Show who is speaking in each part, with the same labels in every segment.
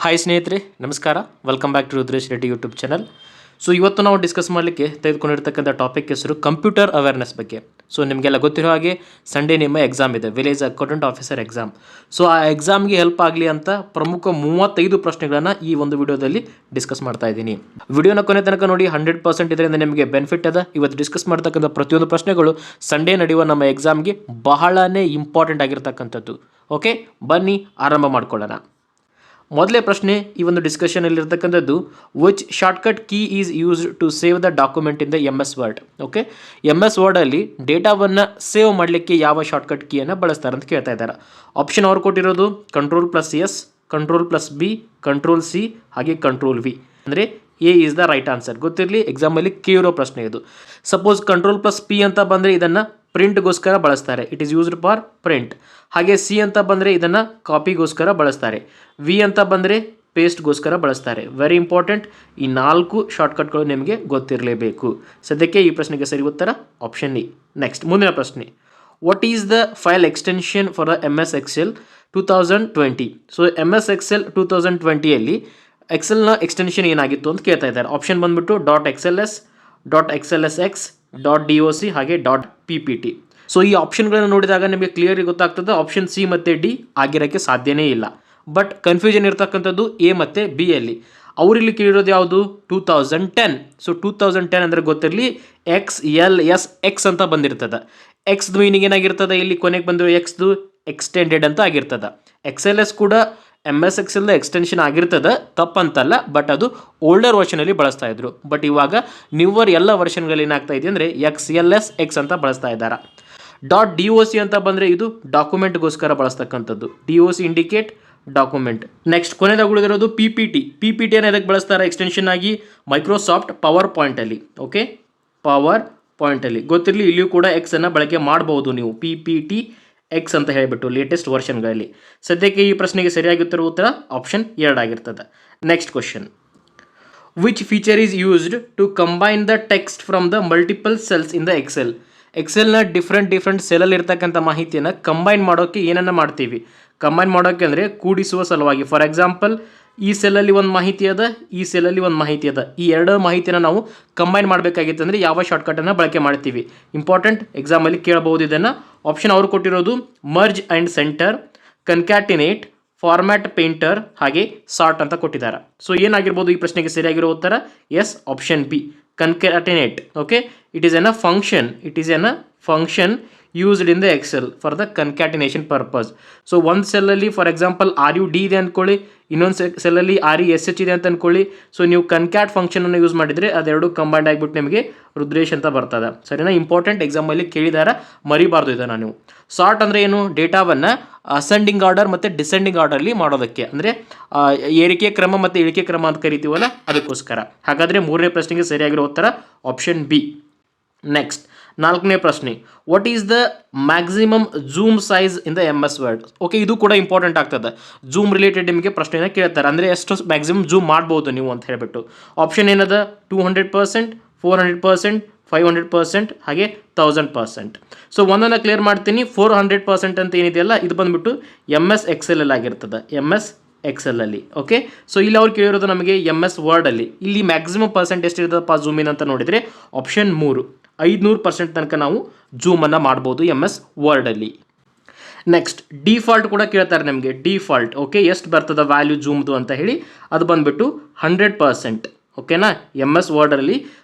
Speaker 1: Hi ಸ್ನೇಹಿತರೆ, ನಮಸ್ಕಾರ. Welcome back to Rudresh Reddy YouTube channel. So ಇವತ್ತು ನಾವು ಡಿಸ್ಕಸ್ ಮಾಡಲಿಕ್ಕೆ ತೆಗೆದುಕೊಂಡಿರ್ತಕ್ಕಂಥ ಟಾಪಿಕ್ ಹೆಸರು ಕಂಪ್ಯೂಟರ್ ಅವೇರ್ನೆಸ್ ಬಗ್ಗೆ. ಸೊ ನಿಮಗೆಲ್ಲ ಗೊತ್ತಿರೋ ಹಾಗೆ ಸಂಡೇ ನಿಮ್ಮ ಎಕ್ಸಾಮ್ ಇದೆ, village accountant officer exam. So ಆ ಎಕ್ಸಾಮ್ಗೆ ಹೆಲ್ಪ್ ಆಗಲಿ ಅಂತ ಪ್ರಮುಖ 35 ಪ್ರಶ್ನೆಗಳನ್ನು ಈ ಒಂದು ವಿಡಿಯೋದಲ್ಲಿ ಡಿಸ್ಕಸ್ ಮಾಡ್ತಾ ಇದ್ದೀನಿ. ವಿಡಿಯೋನ ಕೊನೆ ತನಕ ನೋಡಿ, 100% ಇದರಿಂದ ನಿಮಗೆ ಬೆನಿಫಿಟ್ ಅದ. ಇವತ್ತು ಡಿಸ್ಕಸ್ ಮಾಡ್ತಕ್ಕಂಥ ಪ್ರತಿಯೊಂದು ಪ್ರಶ್ನೆಗಳು ಸಂಡೇ ನಡೆಯುವ ನಮ್ಮ ಎಕ್ಸಾಮ್ಗೆ ಬಹಳನೇ ಇಂಪಾರ್ಟೆಂಟ್ ಆಗಿರ್ತಕ್ಕಂಥದ್ದು. ಓಕೆ, ಬನ್ನಿ ಆರಂಭ ಮಾಡ್ಕೊಳ್ಳೋಣ. ಮೊದಲೇ ಪ್ರಶ್ನೆ ಈ ಒಂದು ಡಿಸ್ಕಷನಲ್ಲಿರ್ತಕ್ಕಂಥದ್ದು, which shortcut key is used to save the document in the MS Word. Okay, MS ವರ್ಡಲ್ಲಿ ಡೇಟಾವನ್ನು ಸೇವ್ ಮಾಡಲಿಕ್ಕೆ ಯಾವ ಶಾರ್ಟ್ಕಟ್ ಕೀಯನ್ನು ಬಳಸ್ತಾರೆ ಅಂತ ಕೇಳ್ತಾ ಇದ್ದಾರೆ. ಆಪ್ಷನ್ ಅವ್ರು ಕೊಟ್ಟಿರೋದು Ctrl+S, Ctrl+B, Ctrl+C ಹಾಗೆ Ctrl+V. ಅಂದರೆ A is the right answer. ಗೊತ್ತಿರಲಿ, ಎಕ್ಸಾಮಲ್ಲಿ ಕೇಳಿರೋ ಪ್ರಶ್ನೆ ಇದು. ಸಪೋಸ್ Ctrl+P ಅಂತ ಬಂದರೆ ಇದನ್ನು ಪ್ರಿಂಟ್ಗೋಸ್ಕರ ಬಳಸ್ತಾರೆ, it is used for print. ಹಾಗೆ ಸಿ ಅಂತ ಬಂದರೆ ಇದನ್ನು ಕಾಪಿಗೋಸ್ಕರ ಬಳಸ್ತಾರೆ. ವಿ ಅಂತ ಬಂದರೆ ಪೇಸ್ಟ್ಗೋಸ್ಕರ ಬಳಸ್ತಾರೆ. ವೆರಿ ಇಂಪಾರ್ಟೆಂಟ್, ಈ 4 ಶಾರ್ಟ್ಕಟ್ಗಳು ನಿಮಗೆ ಗೊತ್ತಿರಲೇಬೇಕು. ಸದ್ಯಕ್ಕೆ ಈ ಪ್ರಶ್ನೆಗೆ ಸರಿ ಉತ್ತರ ಆಪ್ಷನ್ ಇ. ನೆಕ್ಸ್ಟ್ ಮುಂದಿನ ಪ್ರಶ್ನೆ, what is the file extension for the MS Excel 2020. So MS Excel 2020ಯಲ್ಲಿ ಎಕ್ಸೆಲ್ನ ಎಕ್ಸ್ಟೆನ್ಷನ್ ಏನಾಗಿತ್ತು ಅಂತ ಕೇಳ್ತಾ ಇದ್ದಾರೆ. ಆಪ್ಷನ್ ಬಂದ್ಬಿಟ್ಟು .xls, .xlsx, .doc ಹಾಗೆ .ppt. ಸೊ ಈ ಆಪ್ಷನ್ಗಳನ್ನು ನೋಡಿದಾಗ ನಿಮಗೆ ಕ್ಲಿಯರ್ ಗೊತ್ತಾಗ್ತದೆ ಆಪ್ಷನ್ ಸಿ ಮತ್ತು ಡಿ ಆಗಿರೋಕ್ಕೆ ಸಾಧ್ಯನೇ ಇಲ್ಲ. ಬಟ್ ಕನ್ಫ್ಯೂಷನ್ ಇರ್ತಕ್ಕಂಥದ್ದು ಎ ಮತ್ತು ಬಿ ಅಲ್ಲಿ. ಅವರಿಲ್ಲಿ ಕೇಳಿರೋದು ಯಾವುದು 2010. ಸೊ 2010 ಅಂದರೆ ಗೊತ್ತಿರಲಿ XLSX ಅಂತ ಬಂದಿರ್ತದೆ. ಎಕ್ಸ್ದು ಮೀನಿಂಗ್ ಏನಾಗಿರ್ತದೆ, ಇಲ್ಲಿ ಕೊನೆಗೆ ಬಂದಿರೋ ಎಕ್ಸ್ದು ಎಕ್ಸ್ಟೆಂಡೆಡ್ ಅಂತ ಆಗಿರ್ತದೆ. XLS ಕೂಡ MS Excel ಎಕ್ಸ್ಟೆನ್ಷನ್ ಆಗಿರ್ತದೆ, ತಪ್ಪಂತಲ್ಲ. ಬಟ್ ಅದು ಓಲ್ಡರ್ ವರ್ಷನಲ್ಲಿ ಬಳಸ್ತಾ ಇದ್ರು. ಬಟ್ ಇವಾಗ ನ್ಯೂವರ್ ಎಲ್ಲ ವರ್ಷನ್ಗಳಲ್ಲಿ ಏನಾಗ್ತಾ ಇದೆ ಅಂದರೆ XLSX ಅಂತ ಬಳಸ್ತಾ ಇದ್ದಾರೆ. .doc ಅಂತ ಬಂದರೆ ಇದು ಡಾಕ್ಯುಮೆಂಟ್ಗೋಸ್ಕರ ಬಳಸ್ತಕ್ಕಂಥದ್ದು. DOC indicate document. ನೆಕ್ಸ್ಟ್ ಕೊನೆದಾಗ ಉಳಿದಿರೋದು PPT ಅನ್ನು ಎದಕ್ಕೆ ಬಳಸ್ತಾರೆ ಎಕ್ಸ್ಟೆನ್ಷನ್ ಆಗಿ, ಮೈಕ್ರೋಸಾಫ್ಟ್ ಪವರ್ ಪಾಯಿಂಟಲ್ಲಿ. ಓಕೆ, ಪವರ್ ಪಾಯಿಂಟಲ್ಲಿ ಗೊತ್ತಿರಲಿ, ಇಲ್ಲಿಯೂ ಕೂಡ ಎಕ್ಸ್ ಅನ್ನು ಬಳಕೆ ಮಾಡಬಹುದು ನೀವು, PPT X ಅಂತ ಹೇಳಿಬಿಟ್ಟು ಲೇಟೆಸ್ಟ್ ವರ್ಷನ್ಗಳಲ್ಲಿ. ಸದ್ಯಕ್ಕೆ ಈ ಪ್ರಶ್ನೆಗೆ ಸರಿಯಾಗಿರುವ ಉತ್ತರ ಆಪ್ಷನ್ 2 ಆಗಿರ್ತದೆ. Next question, which feature is used to combine the text from the multiple cells in the Excel. ಎಕ್ಸೆಲ್ನ ಡಿಫ್ರೆಂಟ್ ಸೆಲಲ್ಲಿ ಇರ್ತಕ್ಕಂಥ ಮಾಹಿತಿಯನ್ನು ಕಂಬೈನ್ ಮಾಡೋಕ್ಕೆ ಏನನ್ನ ಮಾಡ್ತೀವಿ, ಕಂಬೈನ್ ಮಾಡೋಕ್ಕೆ ಅಂದರೆ ಕೂಡಿಸುವ ಸಲುವಾಗಿ. ಫಾರ್ ಎಕ್ಸಾಂಪಲ್, ಈ ಸೆಲ್ಲಲ್ಲಿ ಒಂದು ಮಾಹಿತಿ ಅದ, ಈ ಸೆಲ್ಲಲ್ಲಿ ಒಂದು ಮಾಹಿತಿ ಅದ, ಈ ಎರಡು ಮಾಹಿತಿನ ನಾವು ಕಂಬೈನ್ ಮಾಡಬೇಕಾಗಿತ್ತು ಅಂದರೆ ಯಾವ ಶಾರ್ಟ್ಕಟನ್ನು ಬಳಕೆ ಮಾಡ್ತೀವಿ. ಇಂಪಾರ್ಟೆಂಟ್, ಎಕ್ಸಾಮಲ್ಲಿ ಕೇಳಬಹುದು ಇದನ್ನು. ಆಪ್ಷನ್ ಅವರು ಕೊಟ್ಟಿರೋದು merge and center, concatenate, format painter ಹಾಗೆ ಸಾರ್ಟ್ ಅಂತ ಕೊಟ್ಟಿದ್ದಾರೆ. ಸೊ ಏನಾಗಿರ್ಬೋದು ಈ ಪ್ರಶ್ನೆಗೆ ಸರಿಯಾಗಿರೋ ಉತ್ತರ yes, option B, concatenate. Okay, it is a function used in the Excel for the concatenation purpose. So ಒಂದು ಸೆಲ್ಲಲ್ಲಿ ಫಾರ್ ಎಕ್ಸಾಂಪಲ್ RUD ಇದೆ ಅಂದ್ಕೊಳ್ಳಿ, ಇನ್ನೊಂದು ಸೆಲ್ಲಲ್ಲಿ RESH ಇದೆ ಅಂತ ಅಂದ್ಕೊಳ್ಳಿ. ಸೊ ನೀವು ಕನ್ಕ್ಯಾಟ್ ಫಂಕ್ಷನನ್ನು ಯೂಸ್ ಮಾಡಿದರೆ ಅದೆರಡು ಕಂಬೈಂಡ್ ಆಗಿಬಿಟ್ಟು ನಿಮಗೆ ರುದ್ರೇಶ್ ಅಂತ ಬರ್ತದೆ. ಸರಿನಾ? ಇಂಪಾರ್ಟೆಂಟ್, ಎಕ್ಸಾಮಲ್ಲಿ ಕೇಳಿದಾರ, ಮರಿಬಾರ್ದು ಇದನ್ನು ನೀವು. ಸಾರ್ಟ್ ಅಂದರೆ ಏನು, ಡೇಟಾವನ್ನು ಅಸೆಂಡಿಂಗ್ ಆರ್ಡರ್ ಮತ್ತು ಡಿಸೆಂಡಿಂಗ್ ಆರ್ಡರ್ಲಿ ಮಾಡೋದಕ್ಕೆ, ಅಂದರೆ ಏರಿಕೆ ಕ್ರಮ ಮತ್ತು ಇಳಿಕೆ ಕ್ರಮ ಅಂತ ಕರಿತೀವಲ್ಲ, ಅದಕ್ಕೋಸ್ಕರ. ಹಾಗಾದರೆ 3ನೇ ಪ್ರಶ್ನೆಗೆ ಸರಿಯಾಗಿರೋ ಉತ್ತರ ಆಪ್ಷನ್ ಬಿ. ನೆಕ್ಸ್ಟ್ 4ನೇ ಪ್ರಶ್ನೆ, what is the maximum zoom size in the MS Word. Okay, ಇದು ಕೂಡ ಇಂಪಾರ್ಟೆಂಟ್ ಆಗ್ತದೆ. ಝೂಮ್ ರಿಲೇಟೆಡ್ ನಿಮಗೆ ಪ್ರಶ್ನೆನ ಕೇಳ್ತಾರೆ, ಅಂದರೆ ಎಷ್ಟು ಮ್ಯಾಕ್ಸಿಮಮ್ ಝೂಮ್ ಮಾಡ್ಬೋದು ನೀವು ಅಂತ ಹೇಳಿಬಿಟ್ಟು. ಆಪ್ಷನ್ ಏನದ 200%, 400%, 500% ಹಾಗೆ 1000%. ಸೊ ಒಂದನ್ನು ಕ್ಲಿಯರ್ ಮಾಡ್ತೀನಿ. 400% ಅಂತ ಏನಿದೆಯಲ್ಲ, ಇದು ಬಂದುಬಿಟ್ಟು MS Excel ಆಗಿರ್ತದೆ, MS Excel ಅಲ್ಲಿ. ಓಕೆ, ಸೊ ಇಲ್ಲಿ ಅವ್ರು ಕೇಳಿರೋದು ನಮಗೆ MS ವರ್ಡಲ್ಲಿ. ಇಲ್ಲಿ ಮ್ಯಾಕ್ಸಿಮಮ್ ಪರ್ಸೆಂಟ್ ಎಷ್ಟಿರ್ತದಪ್ಪ ಝೂಮಿನ್ ಅಂತ ನೋಡಿದರೆ ಆಪ್ಷನ್ 3, 500% ತನಕ ನಾವು ಝೂಮನ್ನು ಮಾಡ್ಬೋದು MS ವರ್ಡಲ್ಲಿ. ನೆಕ್ಸ್ಟ್ ಡಿಫಾಲ್ಟ್ ಕೂಡ ಕೇಳ್ತಾರೆ ನಮಗೆ, ಡಿಫಾಲ್ಟ್. ಓಕೆ, ಎಷ್ಟು ಬರ್ತದೆ ವ್ಯಾಲ್ಯೂ ಝೂಮ್ದು ಅಂತ ಹೇಳಿ, ಅದು ಬಂದುಬಿಟ್ಟು 100%. ಓಕೆನಾ? MS ವರ್ಡಲ್ಲಿ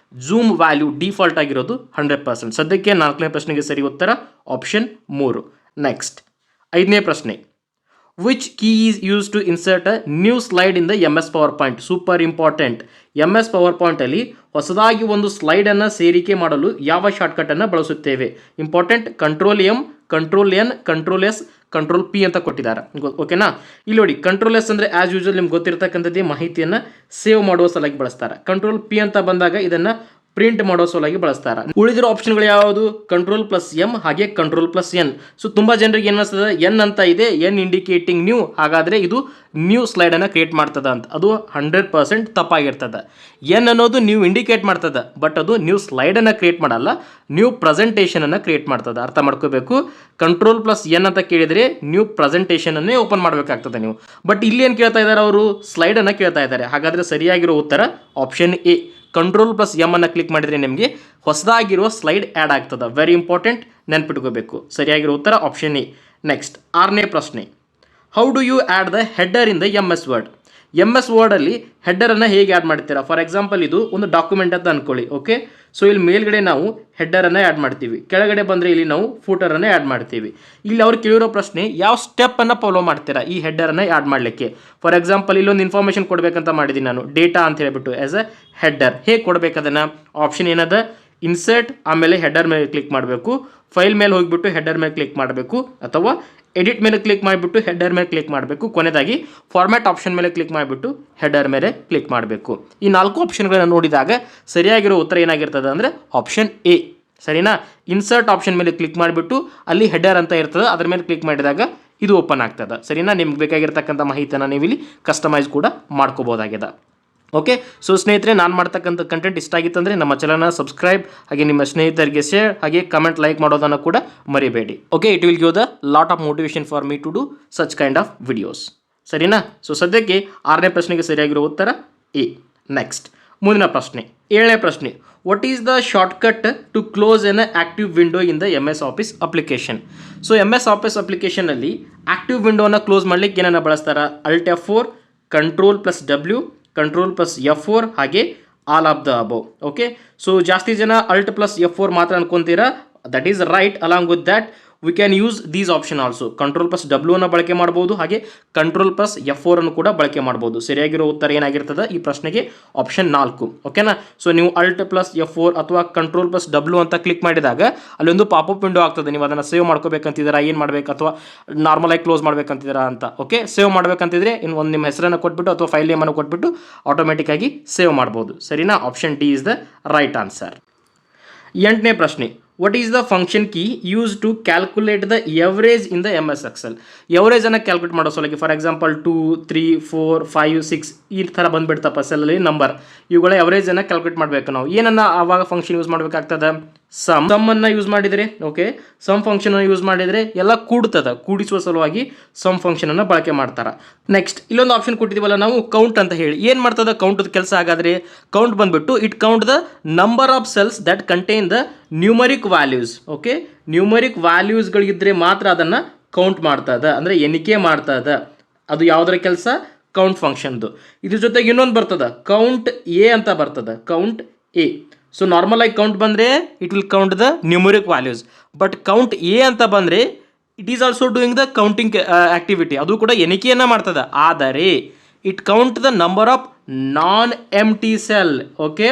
Speaker 1: ಝೂಮ್ ವ್ಯಾಲ್ಯೂ ಡಿಫಾಲ್ಟ್ ಆಗಿರೋದು 100%. ಸದ್ಯಕ್ಕೆ 4ನೇ ಪ್ರಶ್ನೆಗೆ ಸರಿ ಉತ್ತರ ಆಪ್ಷನ್ 3. ನೆಕ್ಸ್ಟ್ 5ನೇ ಪ್ರಶ್ನೆ, which key is use to insert a new slide in the MS PowerPoint. Super important. MS power ಪಾಯಿಂಟಲ್ಲಿ ಹೊಸದಾಗಿ ಒಂದು ಸ್ಲೈಡನ್ನು ಸೇರಿಕೆ ಮಾಡಲು ಯಾವ ಶಾರ್ಟ್ಕಟನ್ನು ಬಳಸುತ್ತೇವೆ. Important, Ctrl+M, Ctrl+N, Ctrl+S, Ctrl+P ಅಂತ ಕೊಟ್ಟಿದ್ದಾರೆ. ಓಕೆನಾ? ಇಲ್ಲಿ ನೋಡಿ, Ctrl+S ಅಂದರೆ ಆ್ಯಸ್ ಯೂಶುವಲ್ ನಿಮ್ಗೆ ಗೊತ್ತಿರತಕ್ಕಂಥದ್ದೇ ಮಾಹಿತಿಯನ್ನು ಸೇವ್ ಮಾಡುವ ಸಲುವಾಗಿ ಬಳಸ್ತಾರೆ. Ctrl+P ಅಂತ ಬಂದಾಗ ಇದನ್ನು ಪ್ರಿಂಟ್ ಮಾಡೋ ಸಲುವಾಗಿ ಬಳಸ್ತಾರೆ. ಉಳಿದಿರೋ ಆಪ್ಷನ್ಗಳು ಯಾವುದು? Ctrl+M ಹಾಗೆ Ctrl+N. ಸೊ ತುಂಬ ಜನರಿಗೆ ಏನು ಅನಿಸ್ತದೆ, ಎನ್ ಅಂತ ಇದೆ, ಎನ್ ಇಂಡಿಕೇಟಿಂಗ್ ನ್ಯೂ, ಹಾಗಾದರೆ ಇದು ನ್ಯೂ ಸ್ಲೈಡನ್ನು ಕ್ರಿಯೇಟ್ ಮಾಡ್ತದ ಅಂತ. ಅದು 100% ತಪ್ಪಾಗಿರ್ತದೆ. ಎನ್ ಅನ್ನೋದು ನ್ಯೂ ಇಂಡಿಕೇಟ್ ಮಾಡ್ತದೆ, ಬಟ್ ಅದು ನ್ಯೂ ಸ್ಲೈಡನ್ನು ಕ್ರಿಯೇಟ್ ಮಾಡಲ್ಲ, ನ್ಯೂ ಪ್ರೆಸೆಂಟೇಷನನ್ನು ಕ್ರಿಯೇಟ್ ಮಾಡ್ತದೆ. ಅರ್ಥ ಮಾಡ್ಕೋಬೇಕು. Ctrl+N ಅಂತ ಕೇಳಿದರೆ ನ್ಯೂ ಪ್ರೆಸೆಂಟೇಷನನ್ನೇ ಓಪನ್ ಮಾಡಬೇಕಾಗ್ತದೆ ನೀವು. ಬಟ್ ಇಲ್ಲಿ ಏನು ಕೇಳ್ತಾ ಇದ್ದಾರೆ ಅವರು? ಸ್ಲೈಡನ್ನು ಕೇಳ್ತಾ ಇದ್ದಾರೆ. ಹಾಗಾದರೆ ಸರಿಯಾಗಿರೋ ಉತ್ತರ ಆಪ್ಷನ್ ಎ. Ctrl+M ಅನ್ನು ಕ್ಲಿಕ್ ಮಾಡಿದರೆ ನಿಮಗೆ ಹೊಸದಾಗಿರುವ ಸ್ಲೈಡ್ ಆ್ಯಡ್ ಆಗ್ತದೆ. ವೆರಿ ಇಂಪಾರ್ಟೆಂಟ್, ನೆನ್ಪಿಟ್ಕೋಬೇಕು. ಸರಿಯಾಗಿರೋ ಉತ್ತರ ಆಪ್ಷನ್ ಎ. ನೆಕ್ಸ್ಟ್ 6ನೇ ಪ್ರಶ್ನೆ. How do you add the header in the MS Word? MS ವರ್ಡಲ್ಲಿ ಹೆಡ್ಡರನ್ನು ಹೇಗೆ ಆ್ಯಡ್ ಮಾಡ್ತೀರಾ? ಫಾರ್ ಎಕ್ಸಾಂಪಲ್ ಇದು ಒಂದು ಡಾಕ್ಯುಮೆಂಟ್ ಅಂತ ಅಂದ್ಕೊಳ್ಳಿ. ಓಕೆ, ಸೊ ಇಲ್ಲಿ ಮೇಲ್ಗಡೆ ನಾವು ಹೆಡ್ಡರನ್ನು ಆ್ಯಡ್ ಮಾಡ್ತೀವಿ, ಕೆಳಗಡೆ ಬಂದರೆ ಇಲ್ಲಿ ನಾವು ಫೂಟರನ್ನು ಆ್ಯಡ್ ಮಾಡ್ತೀವಿ. ಇಲ್ಲಿ ಅವ್ರು ಕೇಳಿರೋ ಪ್ರಶ್ನೆ, ಯಾವ ಸ್ಟೆಪ್ಪನ್ನು ಫಾಲೋ ಮಾಡ್ತೀರಾ ಈ ಹೆಡ್ಡರನ್ನು ಆ್ಯಡ್ ಮಾಡಲಿಕ್ಕೆ? ಫಾರ್ ಎಕ್ಸಾಂಪಲ್ ಇಲ್ಲೊಂದು ಇನ್ಫಾರ್ಮೇಷನ್ ಕೊಡಬೇಕಂತ ಮಾಡಿದ್ದೀನಿ ನಾನು, ಡೇಟಾ ಅಂತ ಹೇಳಿಬಿಟ್ಟು ಆ್ಯಸ್ ಅ ಹೆಡ್ಡರ್. ಹೇಗೆ ಕೊಡಬೇಕು ಅದನ್ನು? ಆಪ್ಷನ್ ಏನದ? ಇನ್ಸರ್ಟ್, ಆಮೇಲೆ ಹೆಡ್ಡರ್ ಮೇಲೆ ಕ್ಲಿಕ್ ಮಾಡಬೇಕು, ಫೈಲ್ ಮೇಲೆ ಹೋಗಿಬಿಟ್ಟು ಹೆಡ್ಡರ್ ಮೇಲೆ ಕ್ಲಿಕ್ ಮಾಡಬೇಕು, ಅಥವಾ ಎಡಿಟ್ ಮೇಲೆ ಕ್ಲಿಕ್ ಮಾಡಿಬಿಟ್ಟು ಹೆಡ್ಡರ್ ಮೇಲೆ ಕ್ಲಿಕ್ ಮಾಡಬೇಕು, ಕೊನೆಯದಾಗಿ ಫಾರ್ಮ್ಯಾಟ್ ಆಪ್ಷನ್ ಮೇಲೆ ಕ್ಲಿಕ್ ಮಾಡಿಬಿಟ್ಟು ಹೆಡ್ಡರ್ ಮೇಲೆ ಕ್ಲಿಕ್ ಮಾಡಬೇಕು. ಈ 4 ಆಪ್ಷನ್ಗಳನ್ನು ನೋಡಿದಾಗ ಸರಿಯಾಗಿರೋ ಉತ್ತರ ಏನಾಗಿರ್ತದೆ ಅಂದರೆ ಆಪ್ಷನ್ ಎ. ಸರಿನಾ? ಇನ್ಸರ್ಟ್ ಆಪ್ಷನ್ ಮೇಲೆ ಕ್ಲಿಕ್ ಮಾಡಿಬಿಟ್ಟು ಅಲ್ಲಿ ಹೆಡ್ಡರ್ ಅಂತ ಇರ್ತದೆ, ಅದರ ಮೇಲೆ ಕ್ಲಿಕ್ ಮಾಡಿದಾಗ ಇದು ಓಪನ್ ಆಗ್ತದೆ. ಸರಿನಾ? ನಿಮ್ಗೆ ಬೇಕಾಗಿರ್ತಕ್ಕಂಥ ಮಾಹಿತಿಯನ್ನು ನೀವು ಇಲ್ಲಿ ಕಸ್ಟಮೈಸ್ ಕೂಡ ಮಾಡ್ಕೋಬೋದಾಗಿದೆ. ಓಕೆ, ಸೊ ಸ್ನೇಹಿತರೆ, ನಾನು ಮಾಡ್ತಕ್ಕಂಥ ಕಂಟೆಂಟ್ ಇಷ್ಟ ಆಗಿತ್ತು ಅಂದರೆ ನಮ್ಮ ಚಾನಲ್ನ ಸಬ್ಸ್ಕ್ರೈಬ್, ಹಾಗೆ ನಿಮ್ಮ ಸ್ನೇಹಿತರಿಗೆ ಶೇರ್, ಹಾಗೆ ಕಮೆಂಟ್, ಲೈಕ್ ಮಾಡೋದನ್ನು ಕೂಡ ಮರಿಬೇಡಿ. Okay, it will give the lot of motivation for me to do such kind of videos. ಸರಿನಾ? ಸೊ ಸದ್ಯಕ್ಕೆ 6ನೇ ಪ್ರಶ್ನೆಗೆ ಸರಿಯಾಗಿರೋ ಉತ್ತರ ಎ. ನೆಕ್ಸ್ಟ್ ಮುಂದಿನ ಪ್ರಶ್ನೆ, 7ನೇ ಪ್ರಶ್ನೆ. What is the shortcut to close an active window in the MS Office application? So MS Office ಅಪ್ಲಿಕೇಶನಲ್ಲಿ ಆಕ್ಟಿವ್ ವಿಂಡೋನ ಕ್ಲೋಸ್ ಮಾಡಲಿಕ್ಕೆ ಏನನ್ನು ಬಳಸ್ತಾರೆ? Alt F4, Ctrl+W, Ctrl+F4 ಹಾಗೆ all of the above. Okay, so ಜಾಸ್ತಿ ಜನ Alt+F4 ಮಾತ್ರ ಅನ್ಕೊಂತೀರಾ. That is right. Along with that we can use these option also. Ctrl+W ಅನ್ನು ಬಳಕೆ ಮಾಡ್ಬೋದು, ಹಾಗೆ Ctrl+F4 ಅನ್ನು ಕೂಡ ಬಳಕೆ ಮಾಡ್ಬೋದು. ಸರಿಯಾಗಿರೋ ಉತ್ತರ ಏನಾಗಿರ್ತದೆ ಈ ಪ್ರಶ್ನೆಗೆ? ಆಪ್ಷನ್ 4. ಓಕೆನಾ? ಸೊ ನೀವು Alt+F4 ಅಥವಾ Ctrl+W ಅಂತ ಕ್ಲಿಕ್ ಮಾಡಿದಾಗ ಅಲ್ಲೊಂದು ಪಾಪಪ್ ವಿಂಡೋ ಆಗ್ತದೆ. ನೀವು ಅದನ್ನು ಸೇವ್ ಮಾಡ್ಕೋಬೇಕಂತಿದ್ದೀರಾ, ಏನು ಮಾಡಬೇಕು, ಅಥವಾ ನಾರ್ಮಲಾಗಿ ಕ್ಲೋಸ್ ಮಾಡ್ಬೇಕಂತಿದ್ದೀರಾ ಅಂತ. ಓಕೆ, ಸೇವ್ ಮಾಡ್ಬೇಕಂತಿದ್ರೆ ಒಂದು ನಿಮ್ಮ ಹೆಸರನ್ನು ಕೊಟ್ಬಿಟ್ಟು ಅಥವಾ ಫೈಲ್ ನೇಮನ್ನು ಕೊಟ್ಬಿಟ್ಟು ಆಟೋಮೆಟಿಕ್ಕಾಗಿ ಸೇವ್ ಮಾಡ್ಬೋದು. ಸರಿನಾ? Option D is the right answer. 8ನೇ ಪ್ರಶ್ನೆ. What is the function key used to calculate the average in the MS Excel? Average ಅನ್ನು ಕ್ಯಾಲ್ಕುಲೇಟ್ ಮಾಡೋ ಸಲುವಾಗಿ ಫಾರ್ ಎಕ್ಸಾಂಪಲ್ 2, 3, 4, 5, 6 ಈ ಥರ ಬಂದುಬಿಡ್ತಪ್ಪ ಸೆಲ್ಲಲ್ಲಿ ನಂಬರ್. ಇವುಗಳ ಎವರೇಜನ್ನು ಕ್ಯಾಲ್ಕುಲೇಟ್ ಮಾಡಬೇಕು ನಾವು. ಏನನ್ನು ಆವಾಗ ಫಂಕ್ಷನ್ ಯೂಸ್ ಮಾಡಬೇಕಾಗ್ತದೆ? ಸಮ್ಮನ್ನು ಯೂಸ್ ಮಾಡಿದರೆ, ಓಕೆ, ಸಮ್ ಫಂಕ್ಷನನ್ನು ಯೂಸ್ ಮಾಡಿದರೆ ಎಲ್ಲ ಕೂಡ್ತದೆ. ಕೂಡಿಸುವ ಸಲುವಾಗಿ ಸಮ್ ಫಂಕ್ಷನನ್ನು ಬಳಕೆ ಮಾಡ್ತಾರೆ. ನೆಕ್ಸ್ಟ್ ಇಲ್ಲೊಂದು ಆಪ್ಷನ್ ಕೊಟ್ಟಿದ್ದೀವಲ್ಲ ನಾವು, ಕೌಂಟ್ ಅಂತ ಹೇಳಿ. ಏನು ಮಾಡ್ತದೆ ಕೌಂಟದ ಕೆಲಸ? ಹಾಗಾದರೆ ಕೌಂಟ್ ಬಂದುಬಿಟ್ಟು it count the number of cells that contain the numeric values. Okay, numeric ವ್ಯಾಲ್ಯೂಸ್ಗಳಿದ್ದರೆ ಮಾತ್ರ ಅದನ್ನು ಕೌಂಟ್ ಮಾಡ್ತದೆ, ಅಂದರೆ ಎಣಿಕೆ ಮಾಡ್ತದೆ. ಅದು ಯಾವುದರ ಕೆಲಸ? ಕೌಂಟ್ ಫಂಕ್ಷನ್ದು. ಇದ್ರ ಜೊತೆಗೆ ಇನ್ನೊಂದು ಬರ್ತದೆ, ಕೌಂಟ್ ಎ ಅಂತ ಬರ್ತದೆ, ಕೌಂಟ್ ಎ. ಸೊ ನಾರ್ಮಲ್ ಆಗಿ ಕೌಂಟ್ ಬಂದರೆ it will count the numeric values, but count A ಅಂತ ಬಂದರೆ it is also doing the counting activity. ಅದು ಕೂಡ ಎಣಿಕೆಯನ್ನು ಮಾಡ್ತದೆ, ಆದರೆ it count the number of non empty cell. Okay,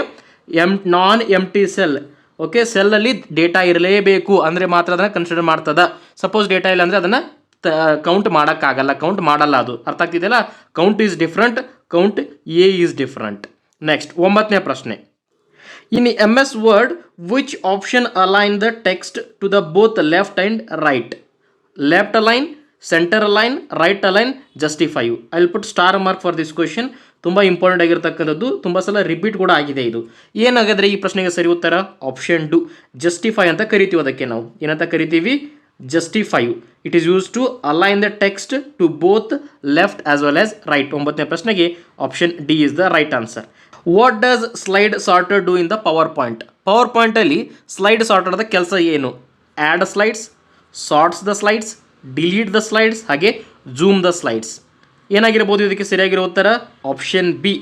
Speaker 1: non empty cell. Okay, ಸೆಲ್ಲಲ್ಲಿ ಡೇಟಾ ಇರಲೇಬೇಕು ಅಂದರೆ ಮಾತ್ರ ಅದನ್ನು ಕನ್ಸಿಡರ್ ಮಾಡ್ತದೆ. ಸಪೋಸ್ ಡೇಟಾ ಇಲ್ಲ ಅಂದರೆ ಅದನ್ನು ಕೌಂಟ್ ಮಾಡೋಕ್ಕಾಗಲ್ಲ, ಕೌಂಟ್ ಮಾಡಲ್ಲ. ಅದು ಅರ್ಥ ಆಗ್ತಿದೆಯಲ್ಲ? Count is different, count A is different. Next 9ನೇ ಪ್ರಶ್ನೆ. In MS Word which option align the text to the both left and right? Left align, center align, right align, justify. I will put star mark for this question. ತುಂಬ important ಆಗಿರ್ತಕ್ಕಂಥದ್ದು, ತುಂಬ ಸಲ repeat ಕೂಡ ಆಗಿದೆ ಇದು. ಏನಾಗಿದ್ರೆ ಈ ಪ್ರಶ್ನೆಗೆ ಸರಿ ಉತ್ತರ ಆಪ್ಷನ್ ಡು, ಜಸ್ಟಿಫೈ ಅಂತ ಕರಿತೀವಿ. ಅದಕ್ಕೆ ನಾವು ಏನಂತ ಕರಿತೀವಿ? Justify. It is use to align the text to both left as well as right. 9ನೇ ಪ್ರಶ್ನೆಗೆ option D is the right answer. What does slide sorter do in the PowerPoint? Power ಪಾಯಿಂಟಲ್ಲಿ slide ಸಾರ್ಟರ್ದ ಕೆಲಸ ಏನು? Add slides, sorts the slides, delete the slides, ಹಾಗೆ zoom the slides. ಏನಾಗಿರ್ಬೋದು ಇದಕ್ಕೆ ಸರಿಯಾಗಿರೋ ಉತ್ತರ? Option B,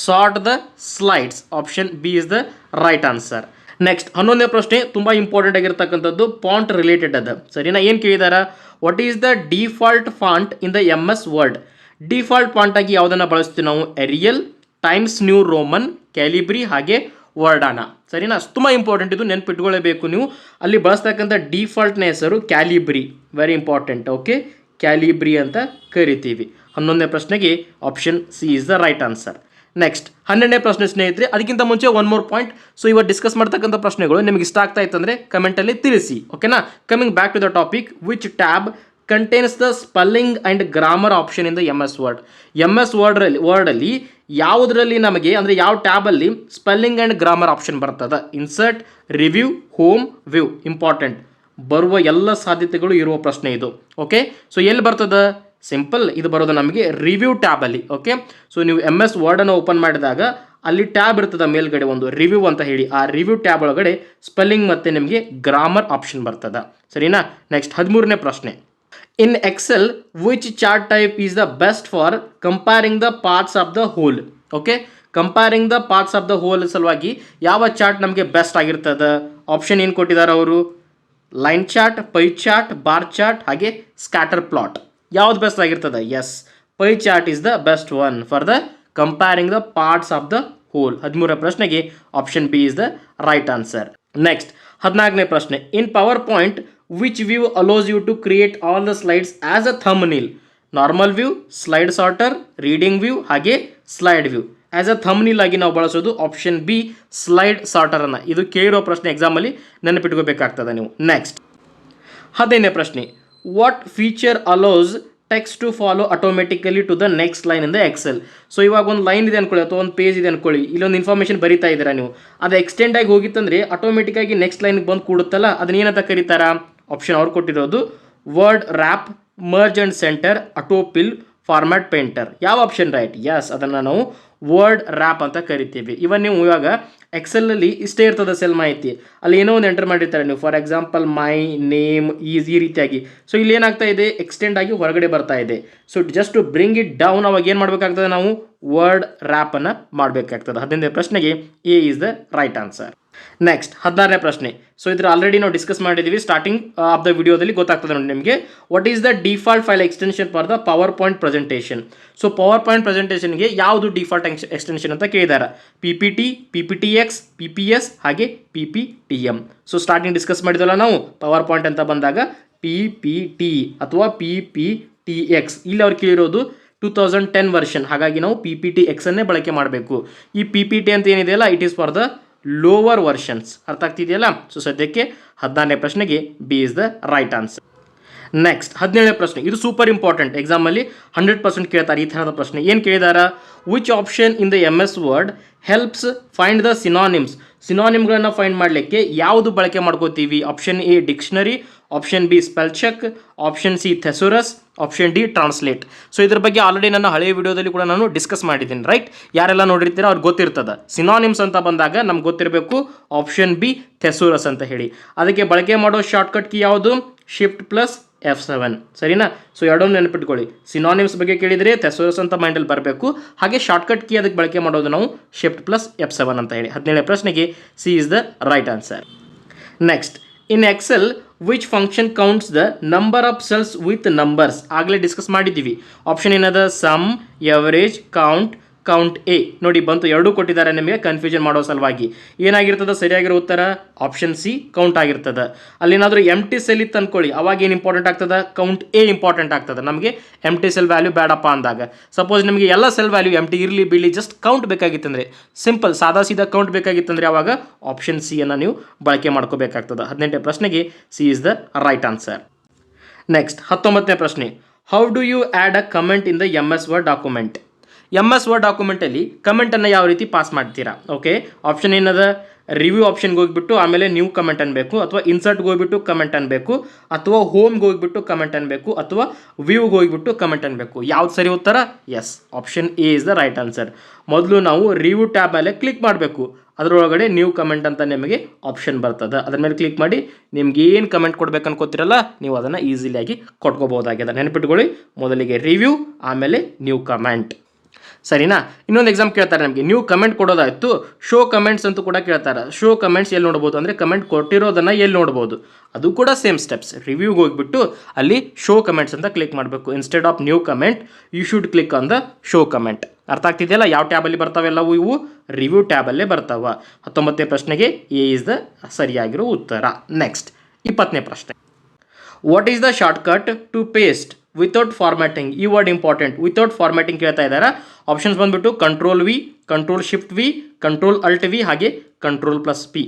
Speaker 1: sort the slides. Option B is the right answer. Next 11ನೇ ಪ್ರಶ್ನೆ ತುಂಬ ಇಂಪಾರ್ಟೆಂಟ್ ಆಗಿರ್ತಕ್ಕಂಥದ್ದು, ಫಾಂಟ್ ರಿಲೇಟೆಡ್ ಅದ. ಸರಿನಾ? ಏನು ಕೇಳಿದಾರ? What is the default font in the MS Word? Default font ಆಗಿ ಯಾವುದನ್ನು ಬಳಸ್ತೀವಿ ನಾವು? Arial, Times New Roman, Calibri, ಹಾಗೆ ವರ್ಡಾನ. ಸರಿನಾ? ತುಂಬ ಇಂಪಾರ್ಟೆಂಟ್, ಇದು ನೆನ್ಪಿಟ್ಕೊಳ್ಳೇಬೇಕು ನೀವು. ಅಲ್ಲಿ ಬಳಸ್ತಕ್ಕಂಥ ಡಿಫಾಲ್ಟ್ನ ಹೆಸರು Calibri. Very important. Okay, Calibri ಅಂತ ಕರಿತೀವಿ. 11ನೇ ಪ್ರಶ್ನೆಗೆ option C is the right answer. Next 12ನೇ ಪ್ರಶ್ನೆ ಸ್ನೇಹಿತರೆ, ಅದಕ್ಕಿಂತ ಮುಂಚೆ ಒನ್ ಮೋರ್ ಪಾಯಿಂಟ್. ಸೊ ಇವತ್ತು ಡಿಸ್ಕಸ್ ಮಾಡ್ತಕ್ಕಂಥ ಪ್ರಶ್ನೆಗಳು ನಿಮಗೆ ಇಷ್ಟ ಆಗ್ತಾ ಇತ್ತಂದರೆ ಕಮೆಂಟಲ್ಲಿ ತಿಳಿಸಿ, ಓಕೆನಾ. Coming back to the topic, which tab contains the spelling and grammar option in the MS Word. MS ವರ್ಡಲ್ಲಿ ಯಾವುದರಲ್ಲಿ ನಮಗೆ ಅಂದರೆ ಯಾವ ಟ್ಯಾಬಲ್ಲಿ ಸ್ಪೆಲ್ಲಿಂಗ್ ಆ್ಯಂಡ್ ಗ್ರಾಮರ್ ಆಪ್ಷನ್ ಬರ್ತದೆ? Insert, review, home, view. Important, ಬರುವ ಎಲ್ಲ ಸಾಧ್ಯತೆಗಳು ಇರುವ ಪ್ರಶ್ನೆ ಇದು. ಓಕೆ, ಸೊ ಎಲ್ಲಿ ಬರ್ತದೆ? ಸಿಂಪಲ್, ಇದು ಬರೋದು ನಮಗೆ ರಿವ್ಯೂ ಟ್ಯಾಬಲ್ಲಿ. ಓಕೆ, ಸೊ ನೀವು MS ವರ್ಡನ್ನು ಓಪನ್ ಮಾಡಿದಾಗ ಅಲ್ಲಿ ಟ್ಯಾಬ್ ಇರ್ತದೆ ಮೇಲ್ಗಡೆ ಒಂದು ರಿವ್ಯೂ ಅಂತ ಹೇಳಿ. ಆ ರಿವ್ಯೂ ಟ್ಯಾಬ್ ಒಳಗಡೆ ಸ್ಪೆಲ್ಲಿಂಗ್ ಮತ್ತು ನಿಮಗೆ ಗ್ರಾಮರ್ ಆಪ್ಷನ್ ಬರ್ತದೆ, ಸರಿನಾ. ನೆಕ್ಸ್ಟ್ 13ನೇ ಪ್ರಶ್ನೆ, in Excel which chart type is the best for comparing the parts of the whole? Okay, comparing the parts of the whole ಸಲುವಾಗಿ ಯಾವ ಚಾರ್ಟ್ ನಮಗೆ ಬೆಸ್ಟ್ ಆಗಿರ್ತದೆ? ಆಪ್ಷನ್ ಏನು ಕೊಟ್ಟಿದ್ದಾರೆ ಅವರು? Line chart, pie chart, bar chart, ಹಾಗೆ scatter plot. ಯಾವ್ದು best ಆಗಿರ್ತದೆ? Yes, pie chart is the best one for the comparing the parts of the whole. 13ರ ಪ್ರಶ್ನೆಗೆ option B is the right answer. Next 14ನೇ ಪ್ರಶ್ನೆ, in PowerPoint which view allows you to create all the slides as a thumbnail? Normal view, slide sorter, reading view, ಹಾಗೆ slide view. As a thumbnail ಆಗಿ ನಾವು ಬಳಸೋದು option B, slide ಸಾರ್ಟರನ್ನು. ಇದು ಕೇಳಿರೋ ಪ್ರಶ್ನೆ ಎಕ್ಸಾಮಲ್ಲಿ ನೆನಪಿಟ್ಕೋಬೇಕಾಗ್ತದೆ ನೀವು. ನೆಕ್ಸ್ಟ್ 15ನೇ ಪ್ರಶ್ನೆ, what feature allows text to follow automatically to the next line in the Excel? So ಇವಾಗ ಒಂದು ಲೈನ್ ಇದೆ ಅನ್ಕೊಳ್ಳಿ ಅಥವಾ ಒಂದು ಪೇಜ್ ಇದೆ ಅನ್ಕೊಳ್ಳಿ, ಇಲ್ಲೊಂದು ಇನ್ಫಾರ್ಮೇಷನ್ ಬರೀತಾ ಇದ್ದೀರಾ ನೀವು, ಅದು ಎಕ್ಸ್ಟೆಂಡ್ ಆಗಿ ಹೋಗಿತ್ತಂದ್ರೆ ಆಟೋಮೆಟಿಕ್ಕಾಗಿ ನೆಕ್ಸ್ಟ್ ಲೈನ್ಗೆ ಬಂದು ಕೂಡುತ್ತಲ್ಲ, ಅದನ್ನ ಏನಂತ ಕರೀತಾರ? ಆಪ್ಷನ್ ಅವ್ರು ಕೊಟ್ಟಿರೋದು word wrap, merge and center, autofill, format painter. ಯಾವ ಆಪ್ಷನ್ ರೈಟ್? ಎಸ್, ಅದನ್ನು ನಾವು ವರ್ಡ್ ರ್ಯಾಪ್ ಅಂತ ಕರಿತೀವಿ. ಇವನ್ ನೀವು ಇವಾಗ ಎಕ್ಸೆಲಲ್ಲಿ ಇಷ್ಟೇ ಇರ್ತದೆ ಸೆಲ್ ಮಾಹಿತಿ, ಅಲ್ಲಿ ಏನೋ ಒಂದು ಎಂಟರ್ ಮಾಡಿರ್ತಾರೆ ನೀವು, for example my name is, ಈ ರೀತಿಯಾಗಿ. ಸೊ ಇಲ್ಲಿ ಏನಾಗ್ತಾ ಇದೆ? ಎಕ್ಸ್ಟೆಂಡ್ ಆಗಿ ಹೊರಗಡೆ ಬರ್ತಾ ಇದೆ. So just to bring it down ಅವಾಗ ಏನು ಮಾಡಬೇಕಾಗ್ತದೆ? ನಾವು ವರ್ಡ್ ರ್ಯಾಪನ್ನು ಮಾಡಬೇಕಾಗ್ತದೆ. 15ನೇ ಪ್ರಶ್ನೆಗೆ A is the right answer. Next 16ನೇ ಪ್ರಶ್ನೆ, ಸೊ ಇದ್ರ ಆಲ್ರೆಡಿ ನಾವು ಡಿಸ್ಕಸ್ ಮಾಡಿದ್ದೀವಿ ಸ್ಟಾರ್ಟಿಂಗ್ ಆಫ್ ದ ವಿಡಿಯೋದಲ್ಲಿ, ಗೊತ್ತಾಗ್ತದೆ ನೋಡಿ ನಿಮಗೆ. What is the default file extension for the PowerPoint presentation? So PowerPoint ಪ್ರೆಸೆಂಟೇಷನ್ಗೆ ಯಾವುದು ಡಿಫಾಲ್ಟ್ ಎಕ್ಸ್ಟೆನ್ಷನ್ ಅಂತ ಕೇಳಿದ್ದಾರೆ? PPT, PPTX, PPS, ಹಾಗೆ PPTM. ಸೊ ಸ್ಟಾರ್ಟಿಂಗ್ ಡಿಸ್ಕಸ್ ಮಾಡಿದ್ವಲ್ಲ ನಾವು ಪವರ್ ಪಾಯಿಂಟ್ ಅಂತ ಬಂದಾಗ PPT ಅಥವಾ PPTX. ಇಲ್ಲಿ ಅವ್ರು ಕೇಳಿರೋದು 2010 ವರ್ಷನ್, ಹಾಗಾಗಿ ನಾವು PPTX ಅನ್ನೇ ಬಳಕೆ ಮಾಡಬೇಕು. ಈ PPT ಅಂತ ಏನಿದೆಯಲ್ಲ, it is for the lower versions. ಅರ್ಥ ಆಗ್ತಿದೆಯಲ್ಲ? ಸೊ ಸದ್ಯಕ್ಕೆ 16ನೇ ಪ್ರಶ್ನೆಗೆ B is the right answer. Next 17ನೇ ಪ್ರಶ್ನೆ, ಇದು ಸೂಪರ್ ಇಂಪಾರ್ಟೆಂಟ್, ಎಕ್ಸಾಮಲ್ಲಿ 100% ಕೇಳ್ತಾರೆ ಈ ಥರದ ಪ್ರಶ್ನೆ. ಏನು ಕೇಳಿದಾರ? Which option in the MS Word helps find the synonyms? ಸಿನಾನಿಮ್ಗಳನ್ನು ಫೈಂಡ್ ಮಾಡಲಿಕ್ಕೆ ಯಾವುದು ಬಳಕೆ ಮಾಡ್ಕೋತೀವಿ? Option A dictionary, option B spell check, option C thesaurus, option D translate. So ಇದ್ರ ಬಗ್ಗೆ ಆಲ್ರೆಡಿ ನನ್ನ ಹಳೆಯ ವಿಡಿಯೋದಲ್ಲಿ ಕೂಡ ನಾನು ಡಿಸ್ಕಸ್ ಮಾಡಿದ್ದೀನಿ, ರೈಟ್? ಯಾರೆಲ್ಲ ನೋಡಿರ್ತೀರ ಅವ್ರಿಗೆ ಗೊತ್ತಿರ್ತದೆ. ಸಿನಾನಿಮ್ಸ್ ಅಂತ ಬಂದಾಗ ನಮ್ಗೆ ಗೊತ್ತಿರಬೇಕು ಆಪ್ಷನ್ ಬಿ ಥೆಸೋರಸ್ ಅಂತ ಹೇಳಿ. ಅದಕ್ಕೆ ಬಳಕೆ ಮಾಡೋ ಶಾರ್ಟ್ಕಟ್ ಕೀ ಯಾವುದು? ಶಿಫ್ಟ್ ಪ್ಲಸ್ F7, ಸರಿನಾ. ಸೊ ಎರಡೊಂದು ನೆನಪಿಟ್ಕೊಳ್ಳಿ, ಸಿನಾನಿಮ್ಸ್ ಬಗ್ಗೆ ಕೇಳಿದರೆ ಥೆಸೋರಸ್ ಅಂತ ಮೈಂಡಲ್ಲಿ ಬರಬೇಕು, ಹಾಗೆ ಶಾರ್ಟ್ಕಟ್ ಕೀ ಅದಕ್ಕೆ ಬಳಕೆ ಮಾಡೋದು ನಾವು ಶಿಫ್ಟ್ ಪ್ಲಸ್ F7 ಅಂತ ಹೇಳಿ. 17ನೇ ಪ್ರಶ್ನೆಗೆ C is the right answer. Next, in Excel which function counts the number of cells with numbers? ಆಗಲೇ ಡಿಸ್ಕಸ್ ಮಾಡಿದ್ದೀವಿ. ಆಪ್ಷನ್ ಏನದ? Sum, average, count, count A. ನೋಡಿ ಬಂತು, ಎರಡೂ ಕೊಟ್ಟಿದ್ದಾರೆ ನಿಮಗೆ ಕನ್ಫ್ಯೂಷನ್ ಮಾಡೋ ಸಲುವಾಗಿ. ಏನಾಗಿರ್ತದೆ ಸರಿಯಾಗಿರೋ ಉತ್ತರ? ಆಪ್ಷನ್ ಸಿ ಕೌಂಟ್ ಆಗಿರ್ತದೆ. ಅಲ್ಲೇನಾದರೂ ಎಂಟಿ ಸೆಲ್ ಇತ್ತು ಅನ್ಕೊಳ್ಳಿ, ಅವಾಗ ಏನು ಇಂಪಾರ್ಟೆಂಟ್ ಆಗ್ತದೆ? ಕೌಂಟ್ ಎ ಇಂಪಾರ್ಟೆಂಟ್ ಆಗ್ತದೆ. ನಮಗೆ ಎಂಟಿ ಸೆಲ್ ವ್ಯಾಲ್ಯೂ ಬೇಡಪ್ಪ ಅಂದಾಗ. ಸಪೋಸ್ ನಿಮಗೆ ಎಲ್ಲ ಸೆಲ್ ವ್ಯಾಲ್ಯೂ ಎಂಟಿ ಇರಲಿ ಬಿಡಲಿ, ಜಸ್ಟ್ ಕೌಂಟ್ ಬೇಕಾಗಿತ್ತಂದರೆ, ಸಿಂಪಲ್ ಸಾದಾ ಸೀದಾ ಕೌಂಟ್ ಬೇಕಾಗಿತ್ತಂದರೆ ಅವಾಗ ಆಪ್ಷನ್ ಸಿ ಅನ್ನು ನೀವು ಬಳಕೆ ಮಾಡ್ಕೋಬೇಕಾಗ್ತದೆ. 18ನೇ ಪ್ರಶ್ನೆಗೆ C is the right answer. Next 19ನೇ ಪ್ರಶ್ನೆ, how do you add a comment in the MS Word document? MS ವರ್ಡ್ ಡಾಕ್ಯುಮೆಂಟಲ್ಲಿ ಕಮೆಂಟನ್ನು ಯಾವ ರೀತಿ ಪಾಸ್ ಮಾಡ್ತೀರಾ? ಓಕೆ, ಆಪ್ಷನ್ ಏನದ? ರಿವ್ಯೂ ಆಪ್ಷನ್ಗೆ ಹೋಗಿಬಿಟ್ಟು ಆಮೇಲೆ ನ್ಯೂ ಕಮೆಂಟ್ ಅನ್ಬೇಕು, ಅಥವಾ ಇನ್ಸರ್ಟ್ಗೆ ಹೋಗಿಬಿಟ್ಟು ಕಮೆಂಟ್ ಅನ್ಬೇಕು, ಅಥವಾ ಹೋಮ್ಗೆ ಹೋಗಿಬಿಟ್ಟು ಕಮೆಂಟ್ ಅನ್ಬೇಕು, ಅಥವಾ ವ್ಯೂಗೆ ಹೋಗಿಬಿಟ್ಟು ಕಮೆಂಟ್ ಅನ್ಬೇಕು. ಯಾವ್ದು ಸರಿ ಉತ್ತರ? Yes, option A is the right answer. ಮೊದಲು ನಾವು ರಿವ್ಯೂ ಟ್ಯಾಬ್ ಮೇಲೆ ಕ್ಲಿಕ್ ಮಾಡಬೇಕು, ಅದರೊಳಗಡೆ ನ್ಯೂ ಕಮೆಂಟ್ ಅಂತ ನಿಮಗೆ ಆಪ್ಷನ್ ಬರ್ತದೆ. ಅದ್ರ ಮೇಲೆ ಕ್ಲಿಕ್ ಮಾಡಿ ನಿಮ್ಗೆ ಏನು ಕಮೆಂಟ್ ಕೊಡ್ಬೇಕು ಅನ್ಕೋತಿರಲ್ಲ, ನೀವು ಅದನ್ನು ಈಸಿಲಿಯಾಗಿ ಕೊಟ್ಕೋಬಹುದಾಗಿದೆ. ನೆನಪಿಟ್ಕೊಳ್ಳಿ, ಮೊದಲಿಗೆ ರಿವ್ಯೂ, ಆಮೇಲೆ ನ್ಯೂ ಕಮೆಂಟ್, ಸರಿನಾ. ಇನ್ನೊಂದು ಎಕ್ಸಾಮ್ ಕೇಳ್ತಾರೆ ನಮಗೆ, ನ್ಯೂ ಕಮೆಂಟ್ ಕೊಡೋದಾಯ್ತು, ಶೋ ಕಮೆಂಟ್ಸ್ ಅಂತೂ ಕೂಡ ಕೇಳ್ತಾರೆ. ಶೋ ಕಮೆಂಟ್ಸ್ ಎಲ್ಲಿ ನೋಡ್ಬೋದು ಅಂದರೆ ಕಮೆಂಟ್ ಕೊಟ್ಟಿರೋದನ್ನು ಎಲ್ಲಿ ನೋಡ್ಬೋದು? ಅದು ಕೂಡ ಸೇಮ್ ಸ್ಟೆಪ್ಸ್. ರಿವ್ಯೂಗೆ ಹೋಗಿಬಿಟ್ಟು ಅಲ್ಲಿ ಶೋ ಕಮೆಂಟ್ಸ್ ಅಂತ ಕ್ಲಿಕ್ ಮಾಡಬೇಕು. Instead of new comment you should click on the show comment. ಅರ್ಥ ಆಗ್ತಿದೆಯಲ್ಲ? ಯಾವ ಟ್ಯಾಬಲ್ಲಿ ಬರ್ತಾವೆಲ್ಲವು? ಇವು ರಿವ್ಯೂ ಟ್ಯಾಬಲ್ಲೇ ಬರ್ತಾವ. 19ನೇ ಪ್ರಶ್ನೆಗೆ ಎ ಇಸ್ ದ ಸರಿಯಾಗಿರೋ ಉತ್ತರ. ನೆಕ್ಸ್ಟ್ 20ನೇ ಪ್ರಶ್ನೆ, what is the shortcut to paste without formatting? ಈ ವರ್ಡ್ ಇಂಪಾರ್ಟೆಂಟ್. ವಿತೌಟ್ ಫಾರ್ಮ್ಯಾಟಿಂಗ್ ಕೇಳ್ತಾ ಇದ್ದಾರೆ. ಆಪ್ಷನ್ಸ್ ಬಂದುಬಿಟ್ಟು control V, control shift V, control alt V ಹಾಗೆ control plus P.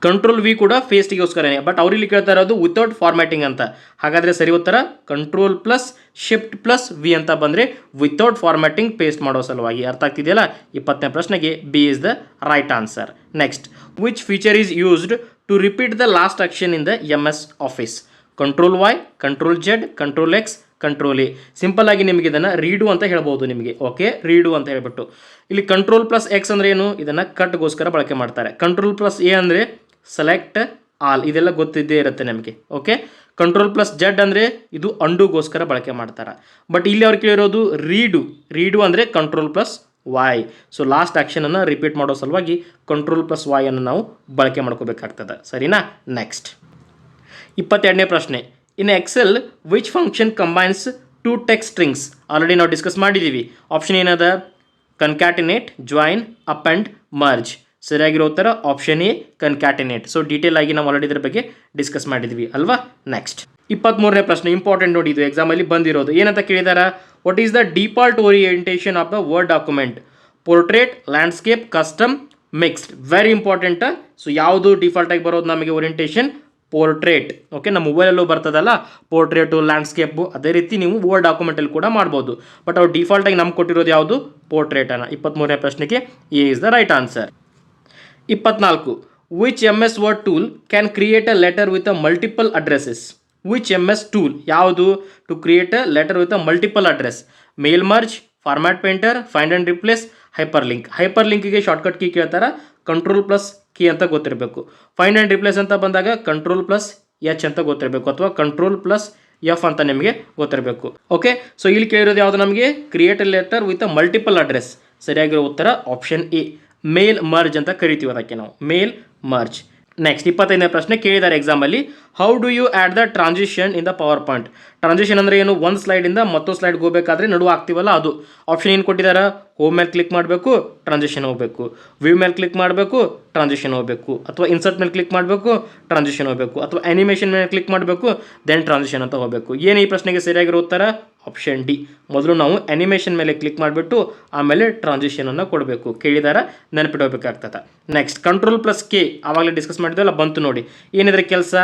Speaker 1: Control V ಕೂಡ ಫೇಸ್ಟಿಗೋಸ್ಕರನೇ, ಬಟ್ ಅವ್ರಲ್ಲಿ ಕೇಳ್ತಾ ಇರೋದು ವಿತೌಟ್ ಫಾರ್ಮ್ಯಾಟಿಂಗ್ ಅಂತ. ಹಾಗಾದರೆ ಸರಿ ಉತ್ತರ control plus shift plus V ಅಂತ ಬಂದರೆ ವಿತೌಟ್ ಫಾರ್ಮ್ಯಾಟಿಂಗ್ ಪೇಸ್ಟ್ ಮಾಡೋ ಸಲುವಾಗಿ. ಅರ್ಥ ಆಗ್ತಿದೆಯಲ್ಲ? 20ನೇ ಪ್ರಶ್ನೆಗೆ B is the right answer. Next, which feature is used to repeat the last action in the MS office? Control Y, control Z, control X, control A. Simple ಆಗಿ ನಿಮಗೆ ಇದನ್ನು reed ಅಂತ ಹೇಳ್ಬೋದು ನಿಮಗೆ. ಓಕೆ, ರೀಡು ಅಂತ ಹೇಳ್ಬಿಟ್ಟು. ಇಲ್ಲಿ control plus X ಅಂದರೆ ಏನು? ಇದನ್ನು ಕಟ್ಗೋಸ್ಕರ ಬಳಕೆ ಮಾಡ್ತಾರೆ. ಕಂಟ್ರೋಲ್ ಪ್ಲಸ್ ಎ ಅಂದರೆ ಸೆಲೆಕ್ಟ್ ಆಲ್, ಇದೆಲ್ಲ ಗೊತ್ತಿದ್ದೇ ಇರುತ್ತೆ ನಮಗೆ. ಓಕೆ, ಕಂಟ್ರೋಲ್ ಪ್ಲಸ್ ಜೆಡ್ ಅಂದರೆ ಇದು ಅಂಡುಗೋಸ್ಕರ ಬಳಕೆ ಮಾಡ್ತಾರೆ. ಬಟ್ ಇಲ್ಲಿ ಅವ್ರು ಕೇಳಿರೋದು ರೀಡು ಅಂದರೆ control plus Y. So last ಆ್ಯಕ್ಷನನ್ನು ರಿಪೀಟ್ ಮಾಡೋ ಸಲುವಾಗಿ ಕಂಟ್ರೋಲ್ ಪ್ಲಸ್ ವಾಯ್ ಅನ್ನು ನಾವು ಬಳಕೆ ಮಾಡ್ಕೋಬೇಕಾಗ್ತದೆ. ಸರಿನಾ? ನೆಕ್ಸ್ಟ್, 22ನೇ ಪ್ರಶ್ನೆ. In Excel which function combines two text strings? Already ನಾವು ಡಿಸ್ಕಸ್ ಮಾಡಿದ್ದೀವಿ. ಆಪ್ಷನ್ ಏನದ? Concatenate, join, up and merge. ಸರಿಯಾಗಿರೋ ಉತ್ತರ option A, concatenate. So detail ಆಗಿ ನಾವು ಆಲ್ರೆಡಿ ಇದ್ರ ಬಗ್ಗೆ ಡಿಸ್ಕಸ್ ಮಾಡಿದ್ವಿ ಅಲ್ವಾ? ನೆಕ್ಸ್ಟ್, 23ನೇ ಪ್ರಶ್ನೆ ಇಂಪಾರ್ಟೆಂಟ್ ನೋಡಿ, ಇದು ಎಕ್ಸಾಮಲ್ಲಿ ಬಂದಿರೋದು. ಏನಂತ ಕೇಳಿದಾರ? What is the default orientation of the Word document? Portrait, landscape, custom, mixed. Very important. So ಯಾವುದು ಡಿಫಾಲ್ಟಾಗಿ ಬರೋದು ನಮಗೆ ಓರಿಯೆಂಟೇಷನ್? ಪೋರ್ಟ್ರೇಟ್. ಓಕೆ, ನಮ್ಮ ಮೊಬೈಲಲ್ಲೂ ಬರ್ತದಲ್ಲ ಪೋರ್ಟ್ರೇಟು, ಲ್ಯಾಂಡ್ಸ್ಕೇಪು, ಅದೇ ರೀತಿ ನೀವು ವರ್ಡ್ ಡಾಕ್ಯುಮೆಂಟಲ್ಲಿ ಕೂಡ ಮಾಡ್ಬೋದು. ಬಟ್ ಅವ್ರು ಡಿಫಾಲ್ಟಾಗಿ ನಮ್ಗೆ ಕೊಟ್ಟಿರೋದು ಯಾವುದು? ಪೋರ್ಟ್ರೇಟನ್ನು. 23ನೇ ಪ್ರಶ್ನೆಗೆ A is the right answer. 24, which MS Word tool can create a letter with a multiple addresses? Which MS tool ಯಾವುದು to create a letter with a multiple address? Mail merge, format painter, find and replace, hyperlink. Hyper ಲಿಂಕಿಗೆ shortcut key ಕೇಳ್ತಾರೆ, control plus key ಅಂತ ಗೊತ್ತಿರಬೇಕು. Find and replace ಅಂತ ಬಂದಾಗ control plus H ಅಂತ ಗೊತ್ತಿರಬೇಕು, ಅಥವಾ ಕಂಟ್ರೋಲ್ ಪ್ಲಸ್ ಎಫ್ ಅಂತ ನಿಮಗೆ ಗೊತ್ತಿರಬೇಕು. ಓಕೆ, ಸೊ ಇಲ್ಲಿ ಕೇಳಿರೋದು ಯಾವುದು ನಮಗೆ? Create a letter with a multiple address. ಸರಿಯಾಗಿರೋ ಉತ್ತರ ಆಪ್ಷನ್ ಎ, ಮೇಲ್ ಮರ್ಜ್ ಅಂತ ಕರಿತೀವಿ ಅದಕ್ಕೆ ನಾವು, ಮೇಲ್ ಮರ್ಜ್. ನೆಕ್ಸ್ಟ್, 25ನೇ ಪ್ರಶ್ನೆ ಕೇಳಿದ್ದಾರೆ ಎಕ್ಸಾಮಲ್ಲಿ. How do you add the transition in the PowerPoint? Transition ಅಂದರೆ ಏನು? ಒಂದು ಸ್ಲೈಡಿಂದ ಮತ್ತೊಂದು ಸ್ಲೈಡ್ಗೆ ಹೋಗಬೇಕಾದ್ರೆ ನಡುವೆ ಆಗ್ತೀವಲ್ಲ ಅದು. ಆಪ್ಷನ್ ಏನು ಕೊಟ್ಟಿದ್ದಾರೆ? ಹೋಮ್ ಮೇಲೆ ಕ್ಲಿಕ್ ಮಾಡಬೇಕು, ಟ್ರಾನ್ಸಿಷನ್ ಹೋಗಬೇಕು. ವ್ಯೂ ಮೇಲೆ ಕ್ಲಿಕ್ ಮಾಡಬೇಕು, ಟ್ರಾನ್ಸಿಷನ್ ಹೋಗಬೇಕು. ಅಥವಾ ಇನ್ಸರ್ಟ್ ಮೇಲೆ ಕ್ಲಿಕ್ ಮಾಡಬೇಕು, ಟ್ರಾನ್ಸಿಷನ್ ಹೋಗಬೇಕು. ಅಥವಾ ಆ್ಯನಿಮೇಷನ್ ಮೇಲೆ ಕ್ಲಿಕ್ ಮಾಡಬೇಕು, ದೆನ್ ಟ್ರಾನ್ಸಿಷನ್ ಅಂತ ಹೋಗಬೇಕು. ಏನು ಈ ಪ್ರಶ್ನೆಗೆ ಸರಿಯಾಗಿರೋ ಉತ್ತರ? Option D. ಮೊದಲು ನಾವು ಆ್ಯನಿಮೇಷನ್ ಮೇಲೆ ಕ್ಲಿಕ್ ಮಾಡಿಬಿಟ್ಟು ಆಮೇಲೆ ಟ್ರಾನ್ಸಿಷನನ್ನು ಕೊಡಬೇಕು. ಕೇಳಿದಾರ, ನೆನಪಿಡಬೇಕಾಗ್ತದೆ. ನೆಕ್ಸ್ಟ್, ಕಂಟ್ರೋಲ್ ಪ್ಲಸ್ ಕೆ ಆವಾಗಲೇ ಡಿಸ್ಕಸ್ ಮಾಡಿದ್ವಲ್ಲ, ಬಂತು ನೋಡಿ. ಏನಿದ್ರೆ ಕೆಲಸ?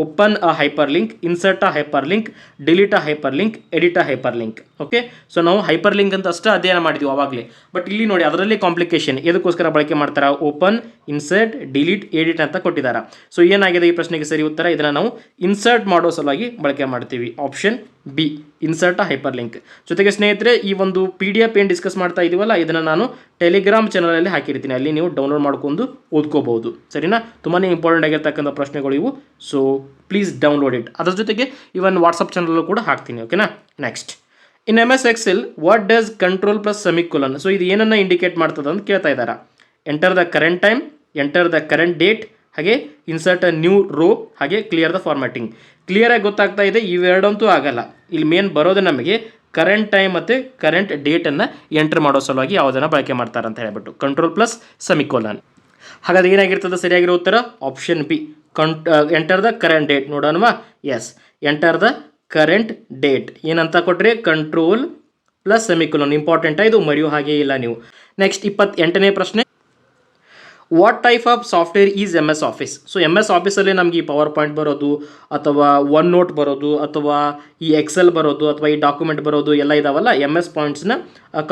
Speaker 1: Open a hyper link, insert a hyper link, delete a hyper link, edit a hyper link. Okay, so ನಾವು ಹೈಪರ್ ಲಿಂಕ್ ಅಂತ ಅಷ್ಟೇ ಅಧ್ಯಯನ ಮಾಡಿದ್ವಿ ಆವಾಗಲೇ. ಬಟ್ ಇಲ್ಲಿ ನೋಡಿ ಅದರಲ್ಲಿ ಕಾಂಪ್ಲಿಕೇಶನ್. ಎದಕ್ಕೋಸ್ಕರ ಬಳಕೆ ಮಾಡ್ತಾರೆ? ಓಪನ್, ಇನ್ಸರ್ಟ್, ಡಿಲೀಟ್, ಎಡಿಟ್ ಅಂತ ಕೊಟ್ಟಿದ್ದಾರೆ. ಸೊ ಏನಾಗಿದೆ ಈ ಪ್ರಶ್ನೆಗೆ ಸರಿ ಉತ್ತರ? ಇದನ್ನು ನಾವು ಇನ್ಸರ್ಟ್ ಮಾಡೋ ಸಲುವಾಗಿ ಬಳಕೆ ಮಾಡ್ತೀವಿ. Option B, insert a hyper link. ಜೊತೆಗೆ ಸ್ನೇಹಿತರೆ, ಈ ಒಂದು PDF ಏನು ಡಿಸ್ಕಸ್ ಮಾಡ್ತಾ ಇದೀವಲ್ಲ, ಇದನ್ನು ನಾನು ಟೆಲಿಗ್ರಾಮ್ ಚಾನಲಲ್ಲಿ ಹಾಕಿರ್ತೀನಿ. ಅಲ್ಲಿ ನೀವು ಡೌನ್ಲೋಡ್ ಮಾಡ್ಕೊಂಡು ಓದ್ಕೋಬಹುದು. ಸರಿನಾ? ತುಂಬಾ ಇಂಪಾರ್ಟೆಂಟ್ ಆಗಿರ್ತಕ್ಕಂಥ ಪ್ರಶ್ನೆಗಳು ಇವು. So please download it. ಅದರ ಜೊತೆಗೆ ಇವನ್ ವಾಟ್ಸಪ್ ಚಾನಲಲ್ಲೂ ಕೂಡ ಹಾಕ್ತೀನಿ. ಓಕೆನಾ? Next, in MS Excel what does control plus semicolon? So ಇದು ಏನನ್ನು ಇಂಡಿಕೇಟ್ ಮಾಡ್ತದೆ ಅಂತ ಕೇಳ್ತಾ ಇದ್ದಾರೆ. Enter the current time, enter the current date, ಹಾಗೆ ಇನ್ಸರ್ಟ್ ಅ ನ್ಯೂ ರೋ, ಹಾಗೆ ಕ್ಲಿಯರ್ ದ ಫಾರ್ಮ್ಯಾಟಿಂಗ್. ಕ್ಲಿಯರಾಗಿ ಗೊತ್ತಾಗ್ತಾ ಇದೆ, ಇವೆರಡಂತೂ ಆಗಲ್ಲ. ಇಲ್ಲಿ ಮೇನ್ ಬರೋದು ನಮಗೆ ಕರೆಂಟ್ ಟೈಮ್ ಮತ್ತು ಕರೆಂಟ್ ಡೇಟನ್ನು ಎಂಟರ್ ಮಾಡೋ ಸಲುವಾಗಿ ಯಾವುದನ್ನು ಬಳಕೆ ಮಾಡ್ತಾರೆ ಅಂತ ಹೇಳ್ಬಿಟ್ಟು ಕಂಟ್ರೋಲ್ ಪ್ಲಸ್ ಸೆಮಿಕೋಲನ್. ಹಾಗಾದ್ರೆ ಏನಾಗಿರ್ತದೆ ಸರಿಯಾಗಿರೋ ಉತ್ತರ? Option B, enter the current date. ನೋಡೋಣವಾ? Yes, enter the current date. ಏನಂತ ಕೊಟ್ಟರೆ? Control plus semicolon. ಇಂಪಾರ್ಟೆಂಟ್ ಇದು, ಮರೆಯೋ ಹಾಗೆ ಇಲ್ಲ ನೀವು. ನೆಕ್ಸ್ಟ್, 28ನೇ ಪ್ರಶ್ನೆ. What type of software is MS office? So MS ಆಫೀಸಲ್ಲಿ ನಮಗೆ ಈ ಪವರ್ ಪಾಯಿಂಟ್ ಬರೋದು, ಅಥವಾ ಒನ್ ನೋಟ್ ಬರೋದು, ಅಥವಾ ಈ ಎಕ್ಸೆಲ್ ಬರೋದು, ಅಥವಾ ಈ ಡಾಕ್ಯುಮೆಂಟ್ ಬರೋದು ಎಲ್ಲ ಇದಾವಲ್ಲ MS ಪಾಯಿಂಟ್ಸ್ನ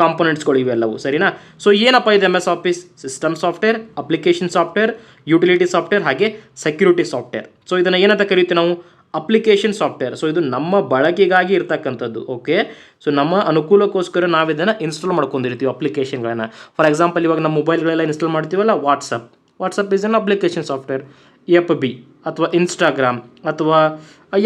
Speaker 1: ಕಾಂಪೊನೆಂಟ್ಸ್ಗಳು ಇವೆಲ್ಲವು. ಸರಿನಾ? ಸೊ ಏನಪ್ಪ ಇದು MS office? System software, application software, utility software, ಹಾಗೆ ಸೆಕ್ಯೂರಿಟಿ ಸಾಫ್ಟ್ವೇರ್. ಸೊ ಇದನ್ನು ಏನಂತ ಕರೀತೀವಿ ನಾವು? Application software. ಸೊ ಇದು ನಮ್ಮ ಬಳಕೆಗಾಗಿ ಇರ್ತಕ್ಕಂಥದ್ದು. ಓಕೆ, ಸೊ ನಮ್ಮ ಅನುಕೂಲಕ್ಕೋಸ್ಕರ ನಾವು ಇದನ್ನು ಇನ್ಸ್ಟಾಲ್ ಮಾಡ್ಕೊಂಡಿರ್ತೀವಿ ಅಪ್ಲಿಕೇಶನ್ಗಳನ್ನು. ಫಾರ್ ಎಕ್ಸಾಂಪಲ್, ಇವಾಗ ನಮ್ಮ ಮೊಬೈಲ್ಗಳೆಲ್ಲ ಇನ್ಸ್ಟಾಲ್ ಮಾಡ್ತೀವಲ್ಲ, WhatsApp is an application software. FB ಅಥವಾ ಇನ್ಸ್ಟಾಗ್ರಾಮ್ ಅಥವಾ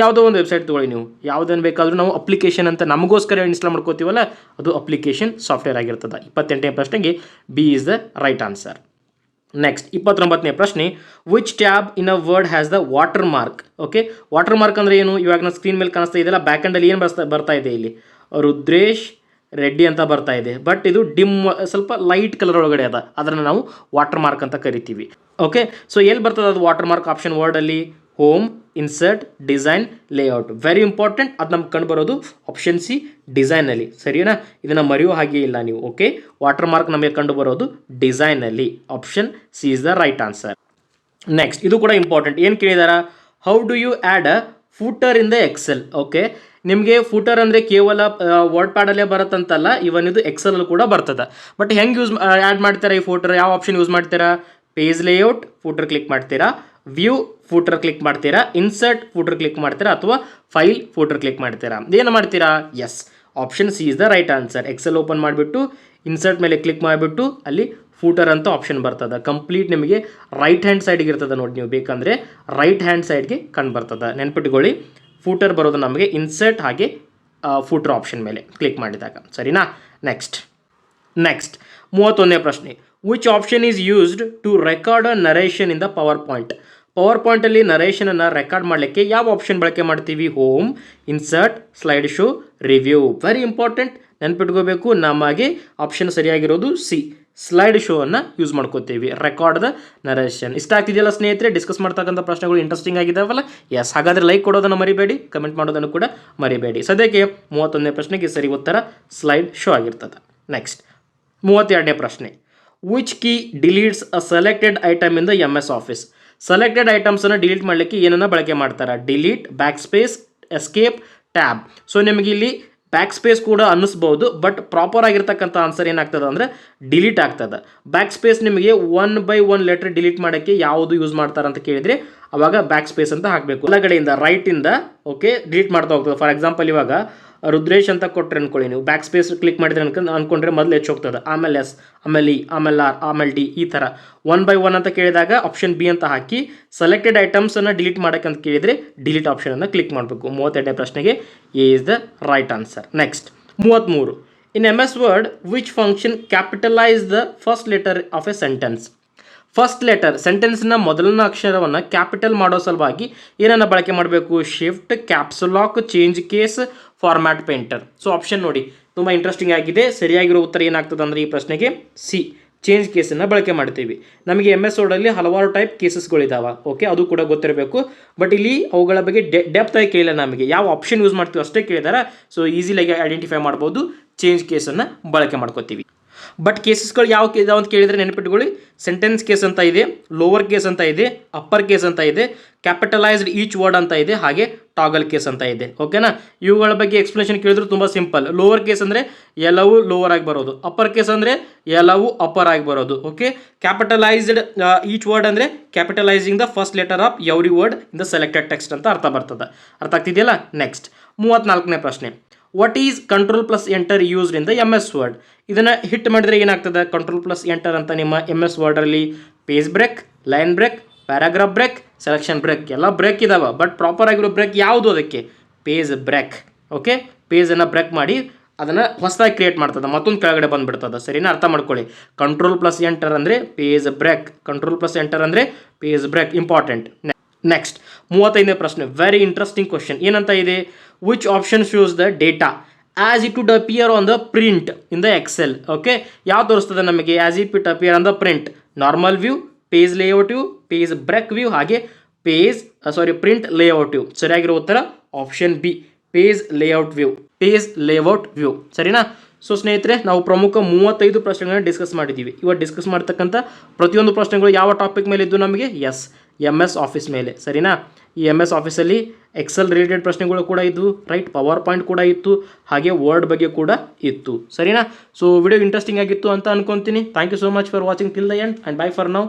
Speaker 1: ಯಾವುದೋ ಒಂದು ವೆಬ್ಸೈಟ್ ತೊಗೊಳ್ಳಿ ನೀವು, ಯಾವುದನ್ನು ಬೇಕಾದರೂ ನಾವು ಅಪ್ಲಿಕೇಶನ್ ಅಂತ ನಮಗೋಸ್ಕರ ಇನ್ಸ್ಟಾಲ್ ಮಾಡ್ಕೋತೀವಲ್ಲ, ಅದು ಅಪ್ಲಿಕೇಶನ್ ಸಾಫ್ಟ್ವೇರ್ ಆಗಿರ್ತದೆ. 28ನೇ ಪ್ರಶ್ನೆಗೆ B is the right answer. Next, 29ನೇ ಪ್ರಶ್ನೆ. Which tab in a Word has the watermark? Okay, watermark ಅಂದರೆ ಏನು? ಇವಾಗ ನಾನು ಸ್ಕ್ರೀನ್ ಮೇಲೆ ಕಾಣಿಸ್ತಾ ಇದೆಯಲ್ಲ, ಬ್ಯಾಕ್ ಎಂಡಲ್ಲಿ ಏನು ಬರ್ತಾ ಇದೆ? ಇಲ್ಲಿ ರುದ್ರೇಶ್ ರೆಡ್ಡಿ ಅಂತ ಬರ್ತಾ ಇದೆ. ಬಟ್ ಇದು ಡಿಮ್, ಸ್ವಲ್ಪ ಲೈಟ್ ಕಲರ್ ಒಳಗಡೆ ಅದನ್ನು ನಾವು ವಾಟರ್ ಮಾರ್ಕ್ ಅಂತ ಕರಿತೀವಿ. ಓಕೆ, ಸೊ ಎಲ್ಲಿ ಬರ್ತದೆ ಅದು ವಾಟರ್ ಮಾರ್ಕ್? ಆಪ್ಷನ್ ವರ್ಡಲ್ಲಿ, home, insert, design, layout. Very important. ಅದು ನಮ್ಗೆ ಕಂಡು ಬರೋದು ಆಪ್ಷನ್ ಸಿ ಡಿಸೈನಲ್ಲಿ. ಸರಿನಾ? ಇದನ್ನು ಮರೆಯೋ ಹಾಗೆ ಇಲ್ಲ ನೀವು. ಓಕೆ, ವಾಟರ್ ಮಾರ್ಕ್ ನಮಗೆ ಕಂಡು ಬರೋದು ಡಿಸೈನಲ್ಲಿ. Option C is the right answer. Next, ಇದು ಕೂಡ ಇಂಪಾರ್ಟೆಂಟ್. ಏನು ಕೇಳಿದಾರ? How do you add a footer in the Excel? Okay, ನಿಮಗೆ ಫೂಟರ್ ಅಂದರೆ ಕೇವಲ ವರ್ಡ್ ಪ್ಯಾಡಲ್ಲೇ ಬರುತ್ತಂತಲ್ಲ, ಇವನ್ ಇದು ಎಕ್ಸೆಲ್ ಕೂಡ ಬರ್ತದೆ. ಬಟ್ ಹೆಂಗೆ ಆ್ಯಡ್ ಮಾಡ್ತೀರಾ ಈ ಫೂಟರ್? ಯಾವ ಆಪ್ಷನ್ ಯೂಸ್ ಮಾಡ್ತೀರಾ? ಪೇಜ್ ಲೇಔಟ್, ಫೂಟರ್ ಕ್ಲಿಕ್ ಮಾಡ್ತೀರಾ, ವ್ಯೂ ಫೂಟರ್ ಕ್ಲಿಕ್ ಮಾಡ್ತೀರಾ, ಇನ್ಸರ್ಟ್ ಫೂಟರ್ ಕ್ಲಿಕ್ ಮಾಡ್ತೀರಾ, ಅಥವಾ ಫೈಲ್ ಫೂಟರ್ ಕ್ಲಿಕ್ ಮಾಡ್ತೀರಾ? ಏನು ಮಾಡ್ತೀರಾ? Yes, option C is the right answer. Excel open ಮಾಡಿಬಿಟ್ಟು ಇನ್ಸರ್ಟ್ ಮೇಲೆ ಕ್ಲಿಕ್ ಮಾಡಿಬಿಟ್ಟು ಅಲ್ಲಿ ಫೂಟರ್ ಅಂತ ಆಪ್ಷನ್ ಬರ್ತದೆ. ಕಂಪ್ಲೀಟ್ ನಿಮಗೆ ರೈಟ್ ಹ್ಯಾಂಡ್ ಸೈಡ್ಗೆ ಇರ್ತದೆ ನೋಡಿ. ನೀವು ಬೇಕಂದರೆ ರೈಟ್ ಹ್ಯಾಂಡ್ ಸೈಡ್ಗೆ ಕಂಡು ಬರ್ತದೆ. ನೆನ್ಪಿಟ್ಕೊಳ್ಳಿ, ಫೂಟರ್ ಬರೋದು ನಮಗೆ ಇನ್ಸರ್ಟ್ ಹಾಗೆ ಫೂಟರ್ ಆಪ್ಷನ್ ಮೇಲೆ ಕ್ಲಿಕ್ ಮಾಡಿದಾಗ. ಸರಿನಾ? ನೆಕ್ಸ್ಟ್ 31ನೇ ಪ್ರಶ್ನೆ. Which option is used to record a narration in the PowerPoint? Power ಪಾಯಿಂಟಲ್ಲಿ ನರೇಷನನ್ನು ರೆಕಾರ್ಡ್ ಮಾಡಲಿಕ್ಕೆ ಯಾವ ಆಪ್ಷನ್ ಬಳಕೆ ಮಾಡ್ತೀವಿ? Home, insert, slide show, review. Very important, ನೆನ್ಪಿಟ್ಕೋಬೇಕು. ನಮಗೆ ಆಪ್ಷನ್ ಸರಿಯಾಗಿರೋದು ಸಿ, ಸ್ಲೈಡ್ ಶೋ ಅನ್ನು ಯೂಸ್ ಮಾಡ್ಕೋತೀವಿ. Record the narration. ಇಷ್ಟ ಆಗ್ತಿದೆಯಲ್ಲ ಸ್ನೇಹಿತರೆ? ಡಿಸ್ಕಸ್ ಮಾಡ್ತಕ್ಕಂಥ ಪ್ರಶ್ನೆಗಳು ಇಂಟ್ರೆಸ್ಟಿಂಗ್ ಆಗಿದ್ದಾವಲ್ಲ? ಎಸ್, ಹಾಗಾದರೆ ಲೈಕ್ ಕೊಡೋದನ್ನು ಮರಿಬೇಡಿ, ಕಮೆಂಟ್ ಮಾಡೋದನ್ನು ಕೂಡ ಮರಿಬೇಡಿ. ಸದ್ಯಕ್ಕೆ 31ನೇ ಪ್ರಶ್ನೆಗೆ ಸರಿ ಉತ್ತರ ಸ್ಲೈಡ್ ಶೋ ಆಗಿರ್ತದೆ. ನೆಕ್ಸ್ಟ್ 32ನೇ ಪ್ರಶ್ನೆ. Which key deletes a selected item in the MS Office? Selected ಐಟಮ್ಸನ್ನು ಡಿಲೀಟ್ ಮಾಡಲಿಕ್ಕೆ ಏನನ್ನು ಬಳಕೆ ಮಾಡ್ತಾರೆ? Delete, backspace, escape, tab. So ನಿಮಗೆ ಇಲ್ಲಿ ಬ್ಯಾಕ್ ಸ್ಪೇಸ್ ಕೂಡ ಅನ್ನಿಸ್ಬೋದು, ಬಟ್ ಪ್ರಾಪರ್ ಆಗಿರ್ತಕ್ಕಂಥ ಆನ್ಸರ್ ಏನಾಗ್ತದೆ ಅಂದರೆ ಡಿಲೀಟ್ ಆಗ್ತದೆ. ಬ್ಯಾಕ್ ಸ್ಪೇಸ್ ನಿಮಗೆ 1 by 1 ಲೆಟರ್ ಡಿಲೀಟ್ ಮಾಡೋಕ್ಕೆ ಯಾವುದು ಯೂಸ್ ಮಾಡ್ತಾರೆ ಅಂತ ಕೇಳಿದರೆ ಅವಾಗ ಬ್ಯಾಕ್ ಸ್ಪೇಸ್ ಅಂತ ಹಾಕಬೇಕು. ಕೆಳಗಡೆಯಿಂದ ರೈಟಿಂದ ಓಕೆ ಡಿಲೀಟ್ ಮಾಡ್ತಾ ಹೋಗ್ತದೆ. ಫಾರ್ ಎಕ್ಸಾಂಪಲ್ ಇವಾಗ ರುದ್ರೇಶ್ ಅಂತ ಕೊಟ್ಟರೆ ಅನ್ಕೊಳ್ಳಿ, ನೀವು ಬ್ಯಾಕ್ ಸ್ಪೇಸ್ ಕ್ಲಿಕ್ ಮಾಡಿದ್ರೆ ಅನ್ಕೊಂಡ್ರೆ ಮೊದಲು ಹೆಚ್ಚು ಹೋಗ್ತದೆ, ಆಮೇಲೆ ಎಸ್, ಆಮೇಲೆ ಇ, ಆಮೇಲೆ ಆರ್, ಆಮೇಲೆ ಡಿ, ಈ ಥರ 1 by 1 ಅಂತ ಕೇಳಿದಾಗ ಆಪ್ಷನ್ ಬಿ ಅಂತ ಹಾಕಿ ಸೆಲೆಕ್ಟೆಡ್ ಐಟಮ್ಸನ್ನು ಡಿಲೀಟ್ ಮಾಡೋಕ್ಕಂತ ಕೇಳಿದರೆ ಡಿಲೀಟ್ ಆಪ್ಷನನ್ನು ಕ್ಲಿಕ್ ಮಾಡಬೇಕು. 32ನೇ ಪ್ರಶ್ನೆಗೆ A is the right answer. Next 33. In MS Word which function capitalize the first letter of a sentence? First letter ಸೆಂಟೆನ್ಸ್ನ ಮೊದಲನೇ ಅಕ್ಷರವನ್ನು ಕ್ಯಾಪಿಟಲ್ ಮಾಡೋ ಸಲುವಾಗಿ ಏನನ್ನು ಬಳಕೆ ಮಾಡಬೇಕು? Shift, caps lock, change case, format painter. So option ನೋಡಿ, ತುಂಬ ಇಂಟ್ರೆಸ್ಟಿಂಗ್ ಆಗಿದೆ. ಸರಿಯಾಗಿರೋ ಉತ್ತರ ಏನಾಗ್ತದೆ ಅಂದರೆ ಈ ಪ್ರಶ್ನೆಗೆ ಸಿ, ಚೇಂಜ್ ಕೇಸನ್ನು ಬಳಕೆ ಮಾಡ್ತೀವಿ. ನಮಗೆ MS ವರ್ಡಲ್ಲಿ ಹಲವಾರು ಟೈಪ್ ಕೇಸಸ್ಗಳಿದ್ದಾವೆ. ಓಕೆ, ಅದು ಕೂಡ ಗೊತ್ತಿರಬೇಕು. ಬಟ್ ಇಲ್ಲಿ ಅವುಗಳ ಬಗ್ಗೆ ಡೆಪ್ತ್ ಆಗಿ ಕೇಳಿಲ್ಲ, ನಮಗೆ ಯಾವ ಆಪ್ಷನ್ ಯೂಸ್ ಮಾಡ್ತೀವಿ ಅಷ್ಟೇ ಕೇಳಿದಾರೆ. ಸೊ ಈಸಿಲಾಗಿ ಐಡೆಂಟಿಫೈ ಮಾಡ್ಬೋದು. ಚೇಂಜ್ ಕೇಸನ್ನು ಬಳಕೆ ಮಾಡ್ಕೋತೀವಿ. ಬಟ್ ಕೇಸಸ್ಗಳು ಯಾವ ಅಂತ ಕೇಳಿದರೆ ನೆನಪಿಟ್ಕೊಳ್ಳಿ, ಸೆಂಟೆನ್ಸ್ ಕೇಸ್ ಅಂತ ಇದೆ, ಲೋವರ್ ಕೇಸ್ ಅಂತ ಇದೆ, ಅಪ್ಪರ್ ಕೇಸ್ ಅಂತ ಇದೆ, ಕ್ಯಾಪಿಟಲೈಸ್ಡ್ ಈಚ್ ವರ್ಡ್ ಅಂತ ಇದೆ, ಹಾಗೆ ಟಾಗಲ್ ಕೇಸ್ ಅಂತ ಇದೆ. ಓಕೆನಾ? ಇವುಗಳ ಬಗ್ಗೆ ಎಕ್ಸ್ಪ್ಲನೇಷನ್ ಕೇಳಿದ್ರು ತುಂಬ ಸಿಂಪಲ್. ಲೋವರ್ ಕೇಸ್ ಅಂದರೆ ಎಲ್ಲವೂ ಲೋವರ್ ಆಗಿ ಬರೋದು, ಅಪ್ಪರ್ ಕೇಸ್ ಅಂದರೆ ಎಲ್ಲವೂ ಅಪ್ಪರ್ ಆಗಿ ಬರೋದು. ಓಕೆ, ಕ್ಯಾಪಿಟಲೈಸ್ಡ್ ಈಚ್ ವರ್ಡ್ ಅಂದರೆ capitalizing the first letter of every word in the selected text ಅಂತ ಅರ್ಥ ಬರ್ತದೆ. ಅರ್ಥ ಆಗ್ತಿದೆಯಲ್ಲ? ನೆಕ್ಸ್ಟ್ 34ನೇ ಪ್ರಶ್ನೆ. What is Ctrl+Enter used in the MS Word? ಇದನ್ನು ಹಿಟ್ ಮಾಡಿದರೆ ಏನಾಗ್ತದೆ? Ctrl+Enter ಅಂತ ನಿಮ್ಮ MS ವರ್ಡಲ್ಲಿ page break, line break, paragraph break, selection break ಎಲ್ಲ ಬ್ರೇಕ್ ಇದಾವೆ. ಬಟ್ ಪ್ರಾಪರ್ ಆಗಿರೋ ಬ್ರೇಕ್ ಯಾವುದು? ಅದಕ್ಕೆ ಪೇಜ್ ಬ್ರೇಕ್. ಓಕೆ, ಪೇಜನ್ನು ಬ್ರೇಕ್ ಮಾಡಿ ಅದನ್ನು ಹೊಸದಾಗಿ ಕ್ರಿಯೇಟ್ ಮಾಡ್ತದೆ, ಮತ್ತೊಂದು ಕೆಳಗಡೆ ಬಂದುಬಿಡ್ತದೆ. ಸರಿನಾ? ಅರ್ಥ ಮಾಡ್ಕೊಳ್ಳಿ. Ctrl+Enter ಅಂದರೆ ಪೇಜ್ ಬ್ರೇಕ್, Ctrl+Enter ಅಂದರೆ ಪೇಜ್ ಬ್ರೇಕ್. ಇಂಪಾರ್ಟೆಂಟ್. ನೆಕ್ಸ್ಟ್ 35ನೇ ಪ್ರಶ್ನೆ. Very interesting question. ಏನಂತ ಇದೆ? Which option shows the data as it would appear on the print in the Excel? Okay, ಯಾವ ತೋರಿಸ್ತದೆ ನಮಗೆ? As it would appear on the print, normal view, page layout view, page break view, ಹಾಗೆ print layout view. ಸರಿಯಾಗಿರೋ ಉತ್ತರ option B, page layout view. ಸರಿನಾ? So ಸ್ನೇಹಿತರೆ, ನಾವು ಪ್ರಮುಖ 35 ಪ್ರಶ್ನೆಗಳನ್ನ ಡಿಸ್ಕಸ್ ಮಾಡಿದ್ದೀವಿ. ಇವತ್ತು ಡಿಸ್ಕಸ್ ಮಾಡ್ತಕ್ಕಂಥ ಪ್ರತಿಯೊಂದು ಪ್ರಶ್ನೆಗಳು ಯಾವ ಟಾಪಿಕ್ ಮೇಲೆ ಇದ್ದು ನಮಗೆ? ಎಸ್, MS ಆಫೀಸ್ ಮೇಲೆ. ಸರಿನಾ? ಈ MS ಆಫೀಸಲ್ಲಿ ಎಕ್ಸೆಲ್ ರಿಲೇಟೆಡ್ ಪ್ರಶ್ನೆಗಳು ಕೂಡ ಇದ್ದು, ರೈಟ್, ಪವರ್ ಪಾಯಿಂಟ್ ಕೂಡ ಇತ್ತು, ಹಾಗೆ ವರ್ಡ್ ಬಗ್ಗೆ ಕೂಡ ಇತ್ತು. ಸರಿನಾ? ಸೊ ವಿಡಿಯೋ ಇಂಟ್ರೆಸ್ಟಿಂಗ್ ಆಗಿತ್ತು ಅಂತ ಅನ್ಕೊತೀನಿ. Thank you so much for watching till the end and bye for now.